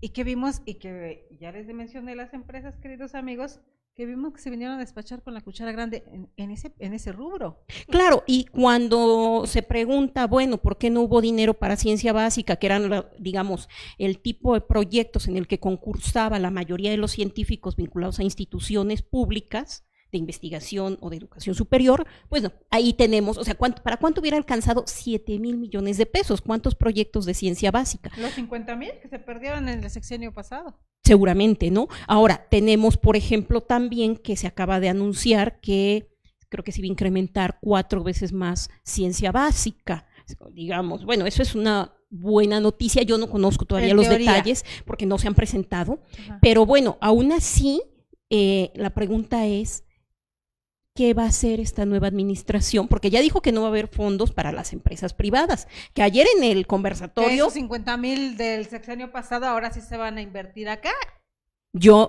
Speaker 1: y que vimos, y que ya les mencioné las empresas, queridos amigos, que vimos que se vinieron a despachar con la cuchara grande en ese rubro.
Speaker 2: Claro, y cuando se pregunta, bueno, ¿por qué no hubo dinero para ciencia básica, que eran, digamos, el tipo de proyectos en el que concursaba la mayoría de los científicos vinculados a instituciones públicas de investigación o de educación superior? Pues no, ahí tenemos, o sea, ¿para cuánto hubiera alcanzado 7,000 millones de pesos? ¿Cuántos proyectos de ciencia básica?
Speaker 1: Los 50,000 que se perdieron en el sexenio pasado.
Speaker 2: Seguramente, ¿no? Ahora, tenemos, por ejemplo, también que se acaba de anunciar que creo que se iba a incrementar 4 veces más ciencia básica, digamos. Bueno, eso es una buena noticia, yo no conozco todavía los detalles porque no se han presentado, pero bueno, aún así, la pregunta es, ¿qué va a hacer esta nueva administración? Porque ya dijo que no va a haber fondos para las empresas privadas, que ayer en el conversatorio... Que
Speaker 1: esos 50,000 del sexenio pasado ahora sí se van a invertir acá.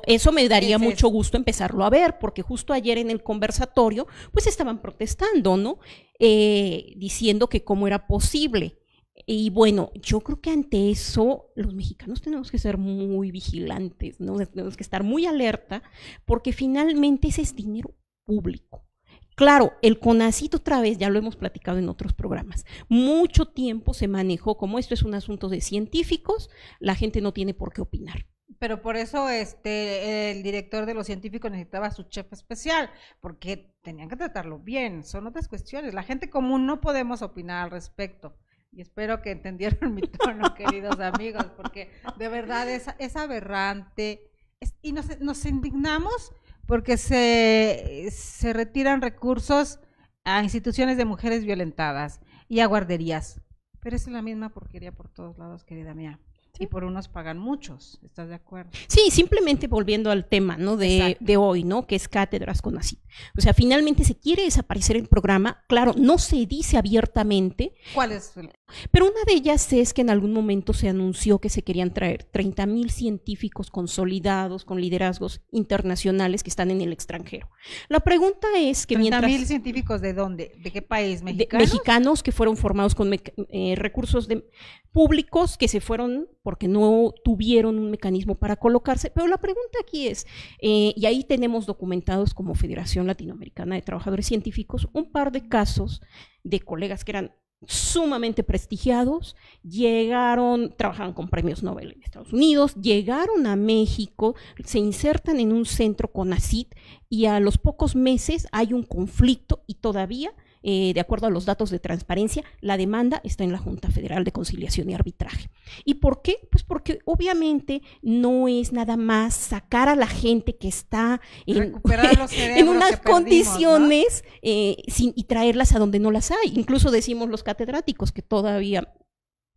Speaker 2: Eso me daría mucho gusto empezarlo a ver, porque justo ayer en el conversatorio, pues estaban protestando, ¿no? Diciendo que cómo era posible. Y bueno, yo creo que ante eso los mexicanos tenemos que ser muy vigilantes, ¿no? Tenemos que estar muy alerta, porque finalmente ese es dinero público. Claro, el CONACYT otra vez, ya lo hemos platicado en otros programas, mucho tiempo se manejó como esto es un asunto de científicos, la gente no tiene por qué opinar.
Speaker 1: Pero por eso el director de los científicos necesitaba su chef especial, porque tenían que tratarlo bien, son otras cuestiones. La gente común no podemos opinar al respecto. Y espero que entendieron mi tono, queridos amigos, porque de verdad es aberrante Y nos indignamos porque se retiran recursos a instituciones de mujeres violentadas y a guarderías. Pero es la misma porquería por todos lados, querida mía. Sí. Y por unos pagan muchos, ¿estás de acuerdo?
Speaker 2: Sí, simplemente volviendo al tema, ¿no? de hoy, ¿no? Que es Cátedras CONACYT. O sea, finalmente se quiere desaparecer el programa, claro, no se dice abiertamente.
Speaker 1: ¿Cuál es?
Speaker 2: Pero una de ellas es que en algún momento se anunció que se querían traer 30,000 científicos consolidados con liderazgos internacionales que están en el extranjero. La pregunta es que
Speaker 1: 30,000 científicos ¿de dónde? ¿De qué país? ¿Mexicanos?
Speaker 2: Mexicanos que fueron formados con recursos públicos que se fueron porque no tuvieron un mecanismo para colocarse. Pero la pregunta aquí es, y ahí tenemos documentados como Federación Latinoamericana de Trabajadores Científicos un par de casos de colegas que eran sumamente prestigiados, trabajaban con premios Nobel en Estados Unidos, llegaron a México, se insertan en un centro CONACYT y a los pocos meses hay un conflicto y todavía, de acuerdo a los datos de transparencia, la demanda está en la Junta Federal de Conciliación y Arbitraje. ¿Y por qué? Pues porque obviamente no es nada más sacar a la gente que está en unas condiciones, ¿no? Y traerlas a donde no las hay. Incluso decimos los catedráticos que todavía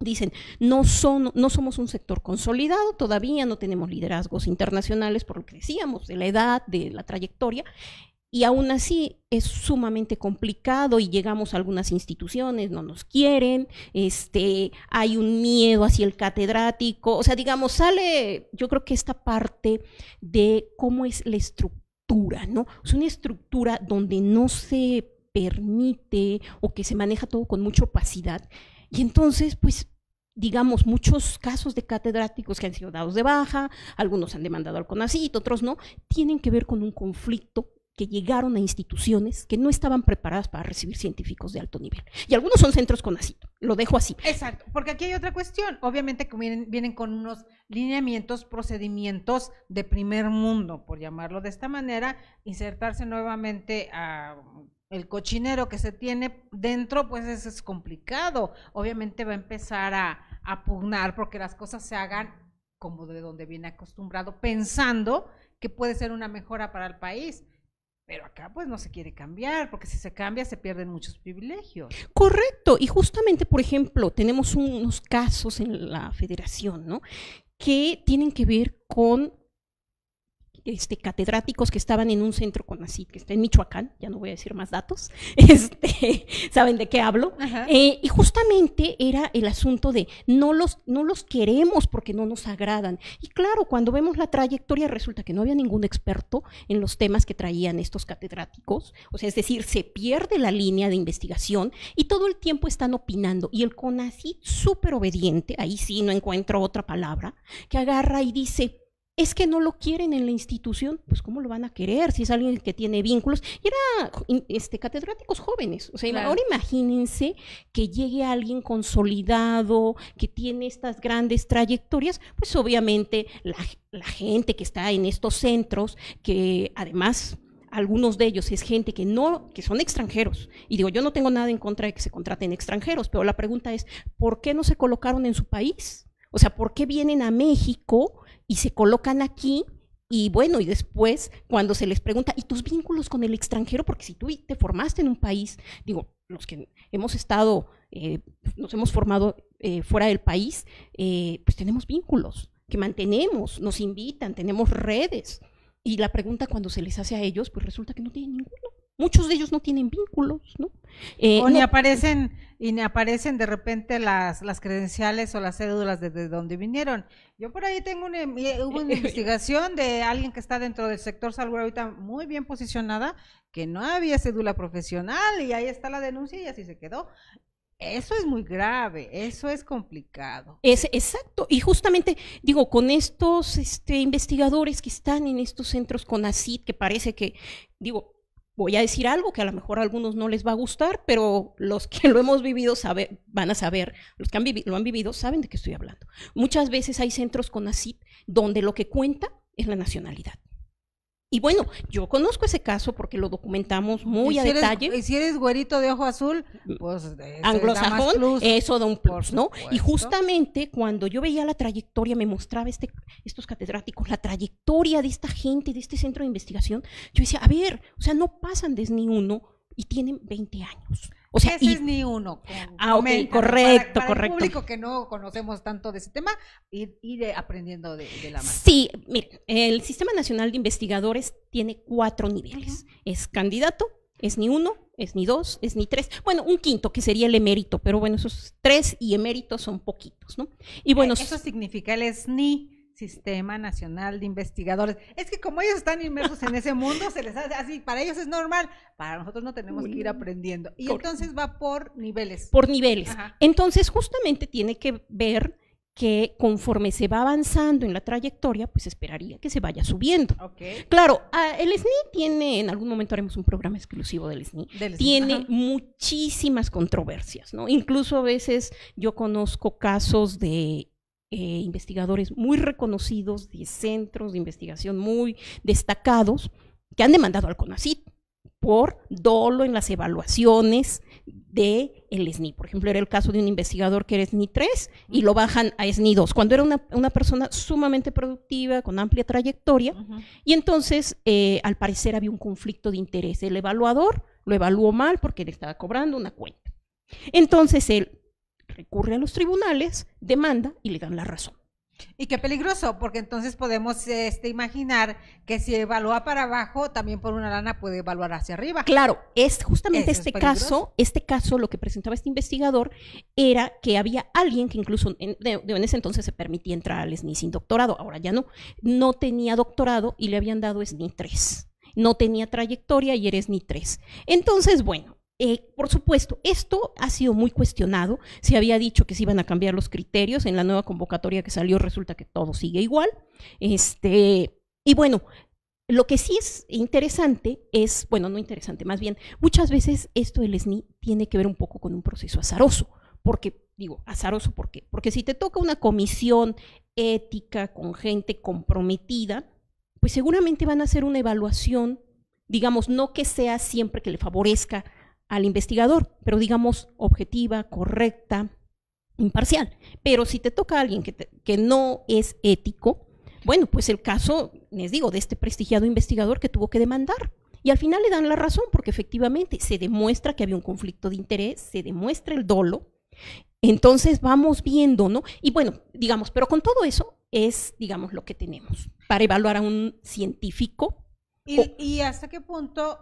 Speaker 2: dicen, no somos un sector consolidado, todavía no tenemos liderazgos internacionales por lo que decíamos, de la edad, de la trayectoria, y aún así es sumamente complicado y llegamos a algunas instituciones, no nos quieren, hay un miedo hacia el catedrático, o sea, digamos, sale, yo creo que esta parte de cómo es la estructura, ¿no? Es una estructura donde no se permite o que se maneja todo con mucha opacidad, y entonces, pues, digamos, muchos casos de catedráticos que han sido dados de baja, algunos han demandado al CONACYT, otros no, tienen que ver con un conflicto que llegaron a instituciones que no estaban preparadas para recibir científicos de alto nivel. Y algunos son centros CONACYT, lo dejo así.
Speaker 1: Exacto, porque aquí hay otra cuestión. Obviamente que vienen con unos lineamientos, procedimientos de primer mundo, por llamarlo de esta manera, insertarse nuevamente a el cochinero que se tiene dentro, pues es complicado. Obviamente va a empezar a pugnar porque las cosas se hagan como de donde viene acostumbrado, pensando que puede ser una mejora para el país. Pero acá pues no se quiere cambiar, porque si se cambia se pierden muchos privilegios.
Speaker 2: Correcto, y justamente, por ejemplo, tenemos unos casos en la federación, ¿no? Que tienen que ver con catedráticos que estaban en un centro CONACYT, que está en Michoacán, ya no voy a decir más datos, saben de qué hablo, y justamente era el asunto de no los queremos porque no nos agradan, y claro, cuando vemos la trayectoria resulta que no había ningún experto en los temas que traían estos catedráticos, o sea, es decir, se pierde la línea de investigación y todo el tiempo están opinando, y el CONACYT súper obediente, ahí sí no encuentro otra palabra, que agarra y dice, es que no lo quieren en la institución, pues ¿cómo lo van a querer si es alguien que tiene vínculos? Y era catedráticos jóvenes, o sea, claro. Ahora imagínense que llegue alguien consolidado, que tiene estas grandes trayectorias, pues obviamente la gente que está en estos centros, que además algunos de ellos es gente que son extranjeros, y digo, yo no tengo nada en contra de que se contraten extranjeros, pero la pregunta es, ¿por qué no se colocaron en su país? O sea, ¿por qué vienen a México y se colocan aquí? Y bueno, y después cuando se les pregunta, ¿y tus vínculos con el extranjero? Porque si tú te formaste en un país, digo, los que hemos estado, nos hemos formado fuera del país, pues tenemos vínculos que mantenemos, nos invitan, tenemos redes. Y la pregunta cuando se les hace a ellos, pues resulta que no tienen ninguno. Muchos de ellos no tienen vínculos, ¿no?
Speaker 1: O ni aparecen de repente las credenciales o las cédulas de donde vinieron. Yo por ahí tengo hubo una investigación de alguien que está dentro del sector salud ahorita muy bien posicionada, que no había cédula profesional, y ahí está la denuncia y así se quedó. Eso es muy grave, eso es complicado.
Speaker 2: Exacto, y justamente, digo, con estos investigadores que están en estos centros CONACYT, que parece que, digo, voy a decir algo que a lo mejor a algunos no les va a gustar, pero los que lo hemos vivido van a saber, los que lo han vivido saben de qué estoy hablando. Muchas veces hay centros CONACYT donde lo que cuenta es la nacionalidad. Y bueno, yo conozco ese caso porque lo documentamos muy
Speaker 1: y
Speaker 2: a
Speaker 1: si
Speaker 2: detalle.
Speaker 1: Y si eres güerito de ojo azul, pues
Speaker 2: anglosajón, eso da un plus, ¿no? Y
Speaker 1: supuesto.
Speaker 2: justamente cuando yo veía la trayectoria, me mostraba estos catedráticos, la trayectoria de esta gente, de este centro de investigación, yo decía, a ver, o sea, no pasan de SNI 1 y tienen 20 años. O sea,
Speaker 1: ese es SNI 1.
Speaker 2: Ok, correcto,
Speaker 1: para
Speaker 2: correcto.
Speaker 1: el público que no conocemos tanto de ese tema, ir aprendiendo de la mano.
Speaker 2: Sí, miren, el Sistema Nacional de Investigadores tiene 4 niveles. Es candidato, SNI 1, SNI 2, SNI 3, bueno, un quinto que sería el emérito, pero bueno, esos 3 y eméritos son poquitos, ¿no? Y bueno,
Speaker 1: eso significa el SNI, Sistema Nacional de Investigadores. Es que como ellos están inmersos en ese mundo, se les hace así, para ellos es normal, para nosotros no tenemos que ir aprendiendo. Y entonces va por niveles.
Speaker 2: Por niveles.
Speaker 1: Ajá.
Speaker 2: Entonces, justamente tiene que ver que conforme se va avanzando en la trayectoria, pues esperaría que se vaya subiendo.
Speaker 1: Okay.
Speaker 2: Claro, el SNI tiene, en algún momento haremos un programa exclusivo del SNI, tiene muchísimas controversias, ¿no? Incluso a veces yo conozco casos de investigadores muy reconocidos, de centros de investigación muy destacados, que han demandado al CONACYT por dolo en las evaluaciones del SNI. Por ejemplo, era el caso de un investigador que era SNI 3 y lo bajan a SNI 2, cuando era una persona sumamente productiva, con amplia trayectoria, y entonces al parecer había un conflicto de interés. El evaluador lo evaluó mal porque le estaba cobrando una cuenta. Entonces él recurre a los tribunales, demanda y le dan la razón.
Speaker 1: Y qué peligroso, porque entonces podemos imaginar que si evalúa para abajo, también por una lana puede evaluar hacia arriba.
Speaker 2: Claro, es justamente este caso, lo que presentaba este investigador era que había alguien que incluso en ese entonces se permitía entrar al SNI sin doctorado, ahora ya no tenía doctorado y le habían dado SNI 3, no tenía trayectoria y era SNI 3. Entonces, bueno, por supuesto, esto ha sido muy cuestionado. Se había dicho que se iban a cambiar los criterios. En la nueva convocatoria que salió resulta que todo sigue igual. Y bueno, lo que sí es interesante es, bueno, no interesante, más bien, muchas veces esto del SNI tiene que ver un poco con un proceso azaroso. Azaroso, ¿por qué? Porque si te toca una comisión ética con gente comprometida, pues seguramente van a hacer una evaluación, digamos, no que sea siempre que le favorezca al investigador, pero digamos objetiva, correcta, imparcial. Pero si te toca a alguien que no es ético, bueno, pues el caso, les digo, de este prestigiado investigador que tuvo que demandar. Y al final le dan la razón porque efectivamente se demuestra que había un conflicto de interés, se demuestra el dolo. Entonces vamos viendo, ¿no? Y bueno, digamos, pero con todo eso es, digamos, lo que tenemos para evaluar a un científico.
Speaker 1: ¿Y hasta qué punto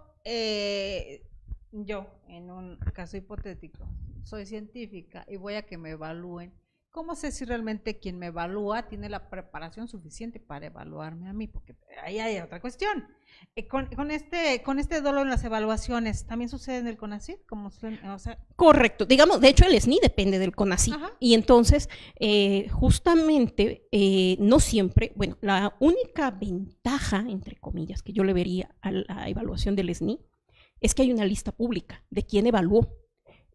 Speaker 1: yo, en un caso hipotético, soy científica y voy a que me evalúen? ¿Cómo sé si realmente quien me evalúa tiene la preparación suficiente para evaluarme a mí? Porque ahí hay otra cuestión. Con este dolo en las evaluaciones, ¿también sucede en el CONACYT?
Speaker 2: Correcto. Digamos, de hecho, el SNI depende del CONACYT. Ajá. Y entonces, justamente, no siempre, bueno, la única ventaja, entre comillas, que yo le vería a la evaluación del SNI es que hay una lista pública de quién evaluó.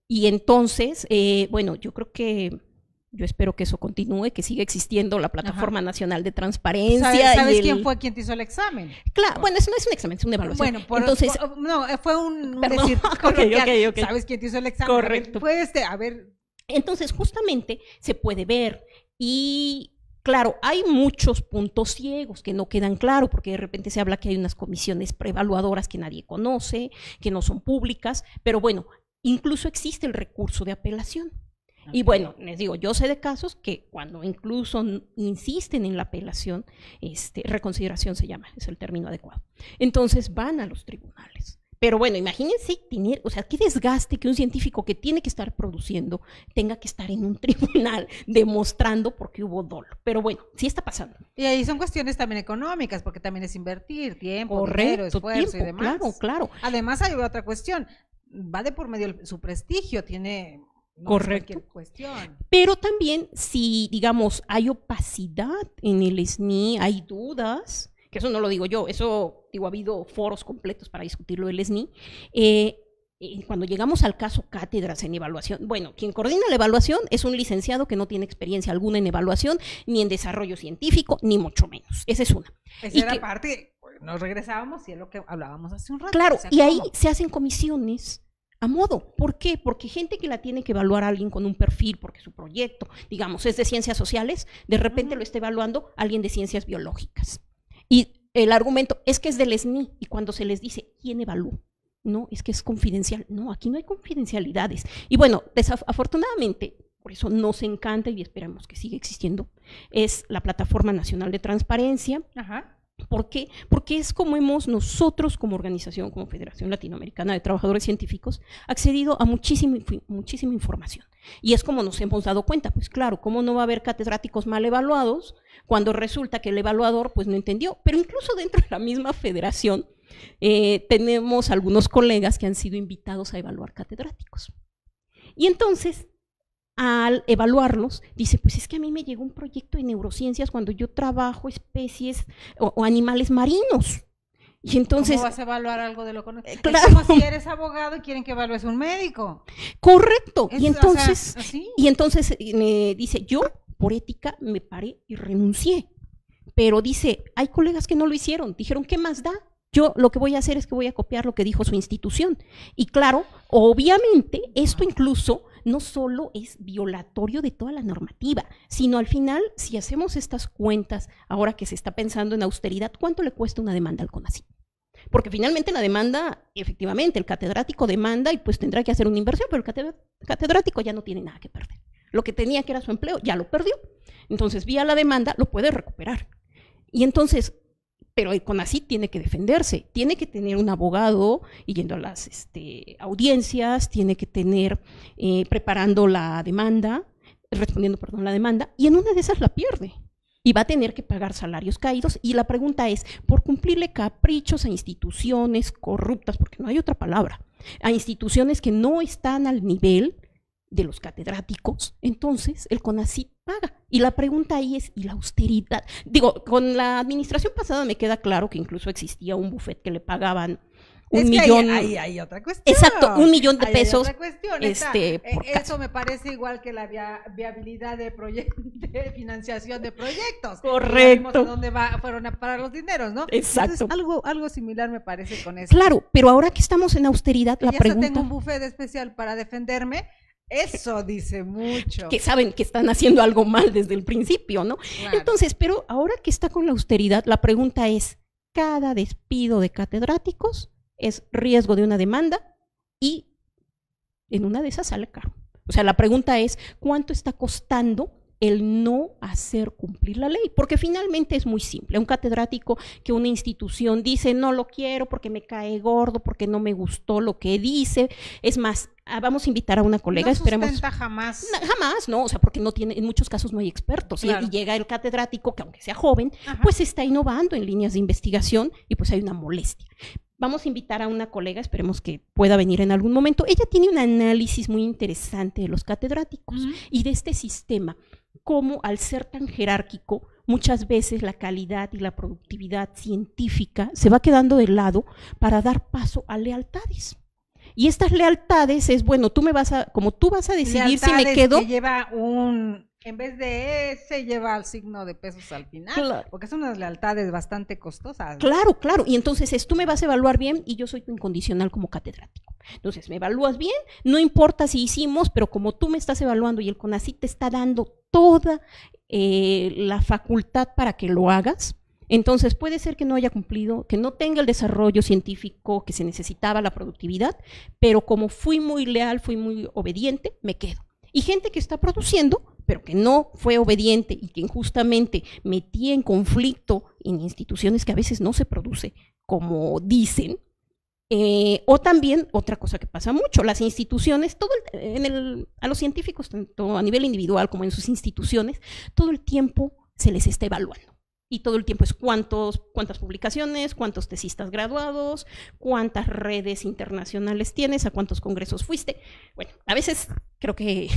Speaker 2: Y entonces, bueno, yo espero que eso continúe, que siga existiendo la Plataforma Nacional de Transparencia.
Speaker 1: ¿Sabes quién fue quien te hizo el examen?
Speaker 2: Claro, bueno, eso no es un examen, es una evaluación.
Speaker 1: Bueno, entonces, no, fue un decir coloquial. Okay. ¿Sabes quién te hizo el examen?
Speaker 2: Correcto.
Speaker 1: A ver.
Speaker 2: Entonces, justamente se puede ver y claro, hay muchos puntos ciegos que no quedan claros porque de repente se habla que hay unas comisiones preevaluadoras que nadie conoce, que no son públicas, pero bueno, incluso existe el recurso de apelación. Okay. Y bueno, les digo, yo sé de casos que cuando incluso insisten en la apelación, reconsideración se llama, es el término adecuado. Entonces van a los tribunales. Pero bueno, imagínense qué desgaste que un científico que tiene que estar produciendo tenga que estar en un tribunal demostrando por qué hubo dolo. Pero bueno, sí está pasando.
Speaker 1: Y ahí son cuestiones también económicas, porque también es invertir tiempo, dinero, esfuerzo y demás.
Speaker 2: Claro.
Speaker 1: Además hay otra cuestión, va de por medio su prestigio, tiene... No,
Speaker 2: correcto.
Speaker 1: Cuestión.
Speaker 2: Pero también si, digamos, hay opacidad en el SNI, hay dudas, que eso no lo digo yo, eso, ha habido foros completos para discutirlo del SNI, cuando llegamos al caso cátedras en evaluación, bueno, quien coordina la evaluación es un licenciado que no tiene experiencia alguna en evaluación, ni en desarrollo científico, ni mucho menos. Esa es una.
Speaker 1: Esa era parte, nos regresábamos y es lo que hablábamos hace un rato.
Speaker 2: Claro, o sea, y ahí se hacen comisiones a modo. ¿Por qué? Porque gente que la tiene que evaluar a alguien con un perfil, porque su proyecto, digamos, es de ciencias sociales, de repente lo está evaluando alguien de ciencias biológicas. Y el argumento es que es del SNI, y cuando se les dice, ¿quién evalúa? No, es que es confidencial. No, aquí no hay confidencialidades. Y bueno, desafortunadamente, por eso nos encanta y esperamos que siga existiendo, es la Plataforma Nacional de Transparencia.
Speaker 1: Ajá.
Speaker 2: ¿Por qué? Porque es como hemos nosotros como organización, como Federación Latinoamericana de Trabajadores Científicos, accedido a muchísima información. Y es como nos hemos dado cuenta, pues claro, ¿cómo no va a haber catedráticos mal evaluados cuando resulta que el evaluador pues no entendió? Pero incluso dentro de la misma federación tenemos algunos colegas que han sido invitados a evaluar catedráticos. Y entonces, al evaluarlos, dice, pues es que a mí me llegó un proyecto de neurociencias cuando yo trabajo especies o animales marinos. Y entonces,
Speaker 1: ¿cómo vas a evaluar algo de lo conocido?
Speaker 2: Claro.
Speaker 1: Es como si eres abogado y quieren que evalúes un médico.
Speaker 2: Correcto. Y
Speaker 1: entonces,
Speaker 2: o sea, y entonces me dice, yo por ética me paré y renuncié. Pero dice, hay colegas que no lo hicieron. Dijeron, ¿qué más da? Yo lo que voy a hacer es que voy a copiar lo que dijo su institución. Y claro, obviamente, esto incluso no solo es violatorio de toda la normativa, sino al final, si hacemos estas cuentas, ahora que se está pensando en austeridad, ¿cuánto le cuesta una demanda al CONACYT? Porque finalmente la demanda, efectivamente, el catedrático demanda y pues tendrá que hacer una inversión, pero el catedrático ya no tiene nada que perder. Lo que tenía que era su empleo, ya lo perdió. Entonces, vía la demanda, lo puede recuperar. Y entonces, pero el CONACYT tiene que defenderse, tiene que tener un abogado y yendo a las audiencias, tiene que tener preparando la demanda, respondiendo, perdón, la demanda, y en una de esas la pierde. Y va a tener que pagar salarios caídos. Y la pregunta es, por cumplirle caprichos a instituciones corruptas, porque no hay otra palabra, a instituciones que no están al nivel de los catedráticos, entonces el CONACYT paga. Y la pregunta ahí es, ¿y la austeridad? Digo, con la administración pasada me queda claro que incluso existía un buffet que le pagaban un millón.
Speaker 1: Ahí hay otra cuestión.
Speaker 2: Exacto, $1 millón de pesos.
Speaker 1: Hay otra cuestión.
Speaker 2: Por
Speaker 1: eso caso. Me parece igual que la viabilidad de financiación de proyectos.
Speaker 2: Correcto.
Speaker 1: ¿Dónde fueron a parar los dineros, no?
Speaker 2: Exacto.
Speaker 1: Entonces, algo similar me parece con eso.
Speaker 2: Claro, pero ahora que estamos en austeridad, la pregunta.
Speaker 1: Tengo un buffet especial para defenderme. Eso dice mucho.
Speaker 2: Que saben que están haciendo algo mal desde el principio, ¿no? Claro. Entonces, pero ahora que está con la austeridad, la pregunta es, ¿cada despido de catedráticos es riesgo de una demanda? Y en una de esas sale caro. O sea, la pregunta es, ¿cuánto está costando el no hacer cumplir la ley? Porque finalmente es muy simple. Un catedrático que una institución dice, no lo quiero porque me cae gordo, porque no me gustó lo que dice. Es más, vamos a invitar a una colega,
Speaker 1: no
Speaker 2: esperemos.
Speaker 1: Jamás.
Speaker 2: Jamás, no, o sea, porque no tiene, en muchos casos no hay expertos. Claro. Y llega el catedrático, que aunque sea joven, ajá, pues está innovando en líneas de investigación y pues hay una molestia. Vamos a invitar a una colega, esperemos que pueda venir en algún momento. Ella tiene un análisis muy interesante de los catedráticos y de este sistema, cómo al ser tan jerárquico, muchas veces la calidad y la productividad científica se va quedando de lado para dar paso a lealtades. Y estas lealtades es, bueno, como tú vas a decidir lealtades si me quedo.
Speaker 1: Que lleva en vez de ese, lleva el signo de pesos al final, claro, porque son unas lealtades bastante costosas.
Speaker 2: Claro, claro, y entonces tú me vas a evaluar bien y yo soy tu incondicional como catedrático. Entonces, me evalúas bien, no importa si hicimos, pero como tú me estás evaluando y el CONACYT te está dando toda la facultad para que lo hagas, entonces puede ser que no haya cumplido, que no tenga el desarrollo científico que se necesitaba, la productividad, pero como fui muy leal, fui muy obediente, me quedo. Y gente que está produciendo, pero que no fue obediente y que injustamente metía en conflicto en instituciones que a veces no se produce como dicen, o también otra cosa que pasa mucho, las instituciones, a los científicos, tanto a nivel individual como en sus instituciones, todo el tiempo se les está evaluando. Y todo el tiempo es cuántas publicaciones, cuántos tesistas graduados, cuántas redes internacionales tienes, a cuántos congresos fuiste. Bueno, a veces creo que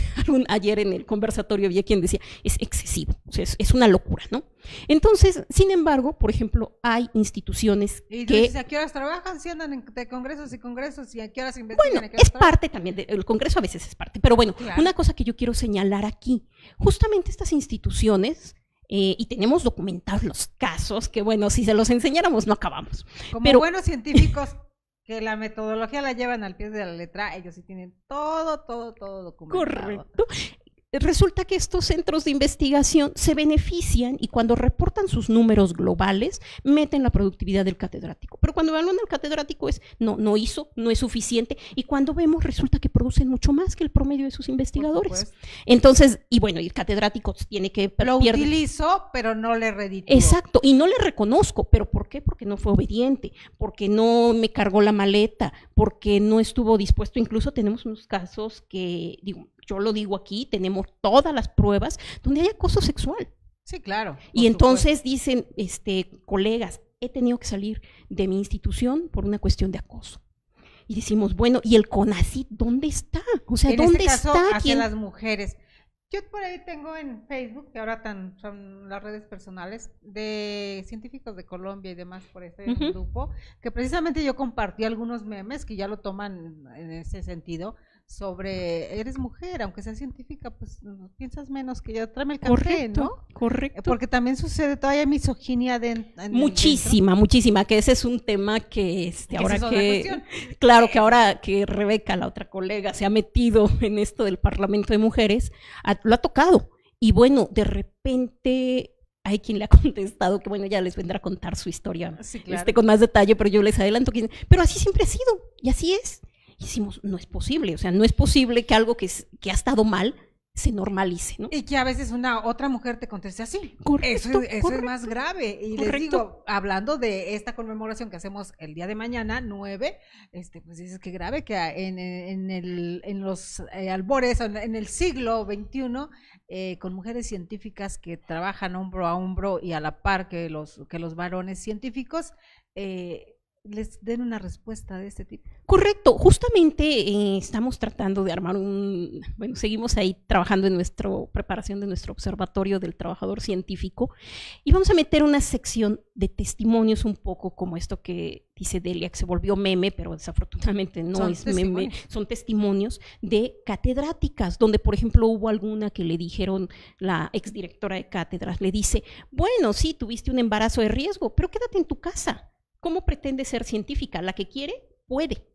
Speaker 2: ayer en el conversatorio había quien decía, es excesivo, o sea, es una locura, ¿no? Entonces, sin embargo, por ejemplo, hay instituciones
Speaker 1: ¿Y
Speaker 2: que...
Speaker 1: dices, a qué horas trabajan? Si andan de congresos y congresos, ¿y a qué horas investigan?
Speaker 2: Bueno, es parte también, el Congreso a veces es parte, pero bueno,
Speaker 1: claro.
Speaker 2: Una cosa que yo quiero señalar aquí, justamente estas instituciones... y tenemos documentados los casos que, bueno, si se los enseñáramos no acabamos.
Speaker 1: Como buenos científicos que la metodología la llevan al pie de la letra, ellos sí tienen todo documentado.
Speaker 2: Correcto. Resulta que estos centros de investigación se benefician y cuando reportan sus números globales, meten la productividad del catedrático. Pero cuando evalúan al catedrático es, no hizo, no es suficiente, y cuando vemos resulta que producen mucho más que el promedio de sus investigadores. Entonces, y bueno, y el catedrático tiene que...
Speaker 1: Lo utilizo, pero no le reditúo.
Speaker 2: Exacto, y no le reconozco, ¿pero por qué? Porque no fue obediente, porque no me cargó la maleta, porque no estuvo dispuesto. Incluso tenemos unos casos que, digo, yo lo digo aquí, tenemos todas las pruebas donde hay acoso sexual.
Speaker 1: Sí, claro.
Speaker 2: Y entonces dicen, colegas, he tenido que salir de mi institución por una cuestión de acoso. Y decimos, bueno, ¿y el CONACYT dónde está? O sea, ¿dónde está?
Speaker 1: Hacia las mujeres. Yo por ahí tengo en Facebook, que ahora son las redes personales, de científicos de Colombia y demás por ese grupo, que precisamente yo compartí algunos memes que ya lo toman en ese sentido, sobre eres mujer, aunque seas científica, pues piensas menos que yo, tráeme el café,
Speaker 2: correcto,
Speaker 1: ¿no?
Speaker 2: Correcto.
Speaker 1: Porque también sucede todavía misoginia
Speaker 2: muchísima, que ese es un tema que ahora que claro, que ahora que Rebeca, la otra colega, se ha metido en esto del Parlamento de Mujeres, lo ha tocado. Y bueno, de repente hay quien le ha contestado que bueno, ya les vendrá a contar su historia con más detalle, pero yo les adelanto que pero así siempre ha sido, y así es. Y decimos, no es posible, o sea, no es posible que algo que ha estado mal se normalice, ¿no?
Speaker 1: Y que a veces otra mujer te conteste así.
Speaker 2: Correcto,
Speaker 1: eso es más grave. Y les digo, hablando de esta conmemoración que hacemos el día de mañana, 9, pues dices que grave que en los albores, en el siglo XXI, con mujeres científicas que trabajan hombro a hombro y a la par que los varones científicos, les den una respuesta de este tipo.
Speaker 2: Correcto, justamente estamos tratando de armar seguimos ahí trabajando en nuestra preparación de nuestro observatorio del trabajador científico y vamos a meter una sección de testimonios un poco como esto que dice Delia, que se volvió meme, pero desafortunadamente no es meme, son testimonios de catedráticas, donde por ejemplo hubo alguna que le dijeron, la exdirectora de cátedras le dice, bueno, sí, tuviste un embarazo de riesgo, pero quédate en tu casa. ¿Cómo pretende ser científica? La que quiere, puede.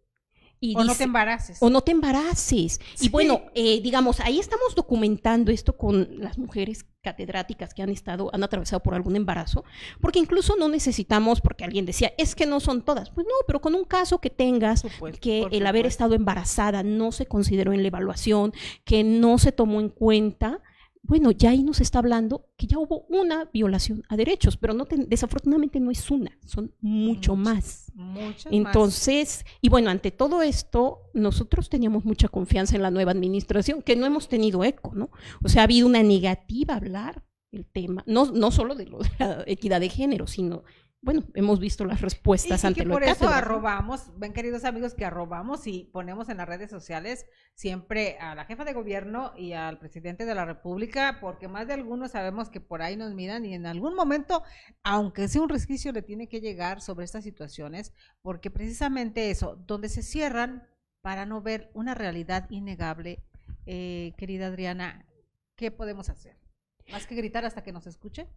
Speaker 2: Y
Speaker 1: o dice, no te embaraces.
Speaker 2: O no te embaraces. Sí. Y bueno, digamos, ahí estamos documentando esto con las mujeres catedráticas que han atravesado por algún embarazo, porque incluso no necesitamos, porque alguien decía, es que no son todas. Pues no, pero con un caso que tengas, que el haber estado embarazada no se consideró en la evaluación, que no se tomó en cuenta, bueno, ya ahí nos está hablando que ya hubo una violación a derechos, pero desafortunadamente no es una, son mucho más. Entonces, y bueno, ante todo esto, nosotros teníamos mucha confianza en la nueva administración, que no hemos tenido eco, ¿no? O sea, ha habido una negativa a hablar el tema, no solo de la equidad de género, sino... Bueno, hemos visto las respuestas ante lo de cátedra.
Speaker 1: Por eso arrobamos, ven queridos amigos que arrobamos y ponemos en las redes sociales siempre a la jefa de gobierno y al presidente de la República, porque más de algunos sabemos que por ahí nos miran y en algún momento, aunque sea un resquicio, le tiene que llegar sobre estas situaciones, porque precisamente eso, donde se cierran para no ver una realidad innegable, querida Adriana, ¿qué podemos hacer? ¿Más que gritar hasta que nos escuche?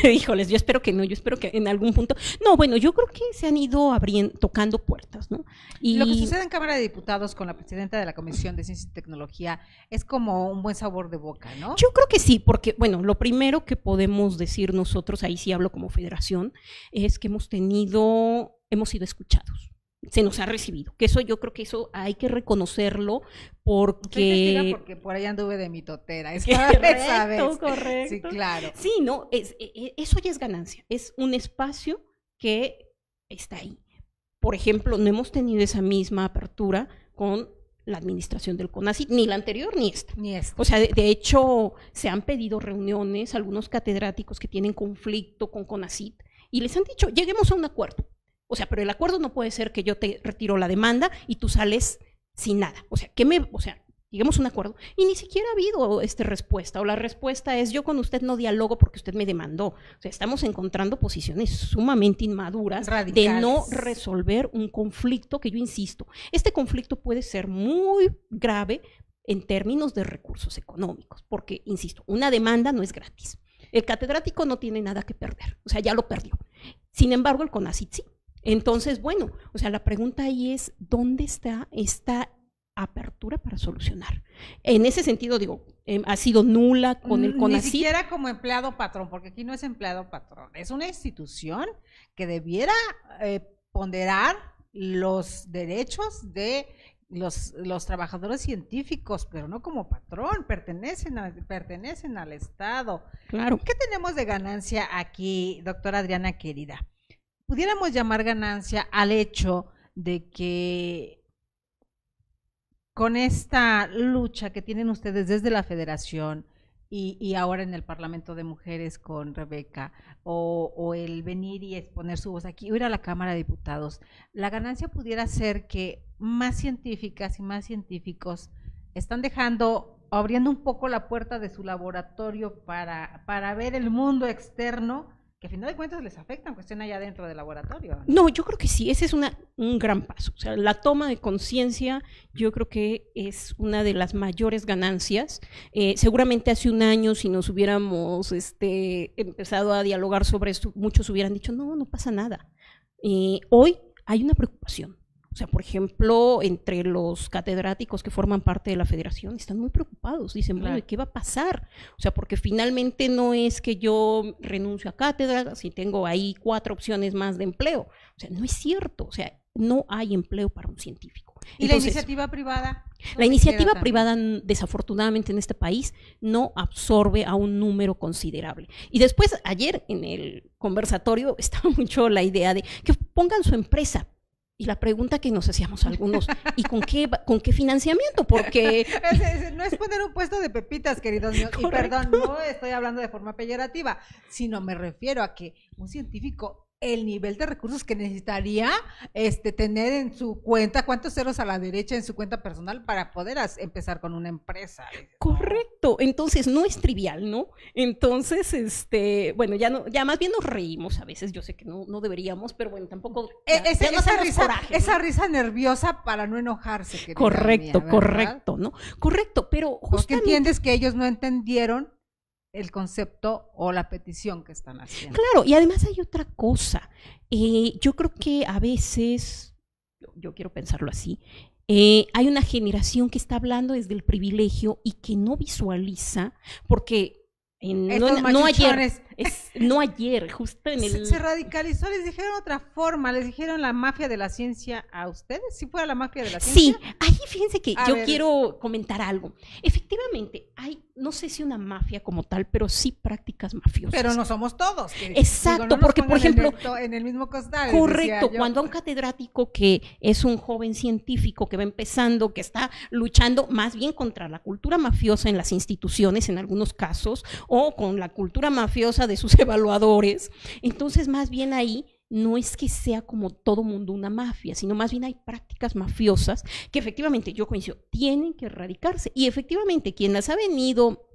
Speaker 2: Híjoles, yo espero que no, yo espero que en algún punto... No, bueno, yo creo que se han ido tocando puertas, ¿no?
Speaker 1: Y lo que sucede en Cámara de Diputados con la presidenta de la Comisión de Ciencia y Tecnología es como un buen sabor de boca, ¿no?
Speaker 2: Yo creo que sí, porque, bueno, lo primero que podemos decir nosotros, ahí sí hablo como federación, es que hemos sido escuchados. Se nos ha recibido, que eso yo creo que eso hay que reconocerlo porque
Speaker 1: por ahí anduve de mitotera,
Speaker 2: correcto.
Speaker 1: Sí, claro.
Speaker 2: Sí, no, eso ya es ganancia, es un espacio que está ahí. Por ejemplo, no hemos tenido esa misma apertura con la administración del CONACYT, ni la anterior ni esta.
Speaker 1: Ni esta.
Speaker 2: O sea, de hecho, se han pedido reuniones, algunos catedráticos que tienen conflicto con CONACYT, y les han dicho, lleguemos a un acuerdo. O sea, pero el acuerdo no puede ser que yo te retiro la demanda y tú sales sin nada. O sea, lleguemos a un acuerdo. Y ni siquiera ha habido respuesta, o la respuesta es, yo con usted no dialogo porque usted me demandó. O sea, estamos encontrando posiciones sumamente inmaduras, radicales, de no resolver un conflicto que yo insisto, este conflicto puede ser muy grave en términos de recursos económicos, porque, insisto, una demanda no es gratis. El catedrático no tiene nada que perder, o sea, ya lo perdió. Sin embargo, el CONACYT sí. Entonces, bueno, o sea, la pregunta ahí es, ¿dónde está esta apertura para solucionar? En ese sentido, digo, ha sido nula con el CONACYT.
Speaker 1: Ni siquiera como empleado patrón, porque aquí no es empleado patrón, es una institución que debiera ponderar los derechos de los trabajadores científicos, pero no como patrón, pertenecen al Estado.
Speaker 2: Claro.
Speaker 1: ¿Qué tenemos de ganancia aquí, doctora Adriana querida? Pudiéramos llamar ganancia al hecho de que con esta lucha que tienen ustedes desde la Federación y ahora en el Parlamento de Mujeres con Rebeca, o el venir y exponer su voz aquí, o ir a la Cámara de Diputados, la ganancia pudiera ser que más científicas y más científicos están abriendo un poco la puerta de su laboratorio para ver el mundo externo, que a final de cuentas les afecta, aunque estén allá dentro del laboratorio.
Speaker 2: No, yo creo que sí, ese es un gran paso. O sea, la toma de conciencia yo creo que es una de las mayores ganancias. Seguramente hace un año, si nos hubiéramos empezado a dialogar sobre esto, muchos hubieran dicho, no pasa nada. Hoy hay una preocupación. O sea, por ejemplo, entre los catedráticos que forman parte de la federación están muy preocupados, dicen, bueno, ¿y qué va a pasar? O sea, porque finalmente no es que yo renuncio a cátedra si tengo ahí 4 opciones más de empleo. O sea, no es cierto, o sea, no hay empleo para un científico.
Speaker 1: ¿Y la iniciativa privada?
Speaker 2: La iniciativa privada, desafortunadamente en este país, no absorbe a un número considerable. Y después, ayer en el conversatorio estaba mucho la idea de que pongan su empresa. Y la pregunta que nos hacíamos algunos, ¿y con qué financiamiento? Porque
Speaker 1: no es poner un puesto de pepitas, queridos míos, y perdón, no estoy hablando de forma peyorativa, sino me refiero a que un científico, el nivel de recursos que necesitaría tener en su cuenta, cuántos ceros a la derecha en su cuenta personal para poder empezar con una empresa.
Speaker 2: Correcto, entonces no es trivial, ¿no? Entonces, bueno, ya más bien nos reímos a veces, yo sé que no deberíamos, pero bueno, tampoco
Speaker 1: esa risa nerviosa para no enojarse.
Speaker 2: Correcto, mía, correcto, ¿no? Correcto, pero justamente
Speaker 1: porque entiendes que ellos no entendieron el concepto o la petición que están haciendo.
Speaker 2: Claro, y además hay otra cosa. Yo creo que a veces, yo quiero pensarlo así, hay una generación que está hablando desde el privilegio y que no visualiza, porque no ayer, justo en el...
Speaker 1: Se radicalizó, les dijeron otra forma, les dijeron la mafia de la ciencia a ustedes, si fuera la mafia de la ciencia.
Speaker 2: Sí, ahí fíjense que quiero comentar algo. Efectivamente, hay, no sé si una mafia como tal, pero sí prácticas mafiosas.
Speaker 1: Pero no somos todos.
Speaker 2: Exacto, digo, no porque por ejemplo...
Speaker 1: En el mismo costal.
Speaker 2: Correcto, cuando a un catedrático que es un joven científico que va empezando, que está luchando más bien contra la cultura mafiosa en las instituciones en algunos casos, o con la cultura mafiosa de sus evaluadores, entonces más bien ahí no es que sea como todo mundo una mafia, sino más bien hay prácticas mafiosas que efectivamente, yo coincido, tienen que erradicarse, y efectivamente quien las ha venido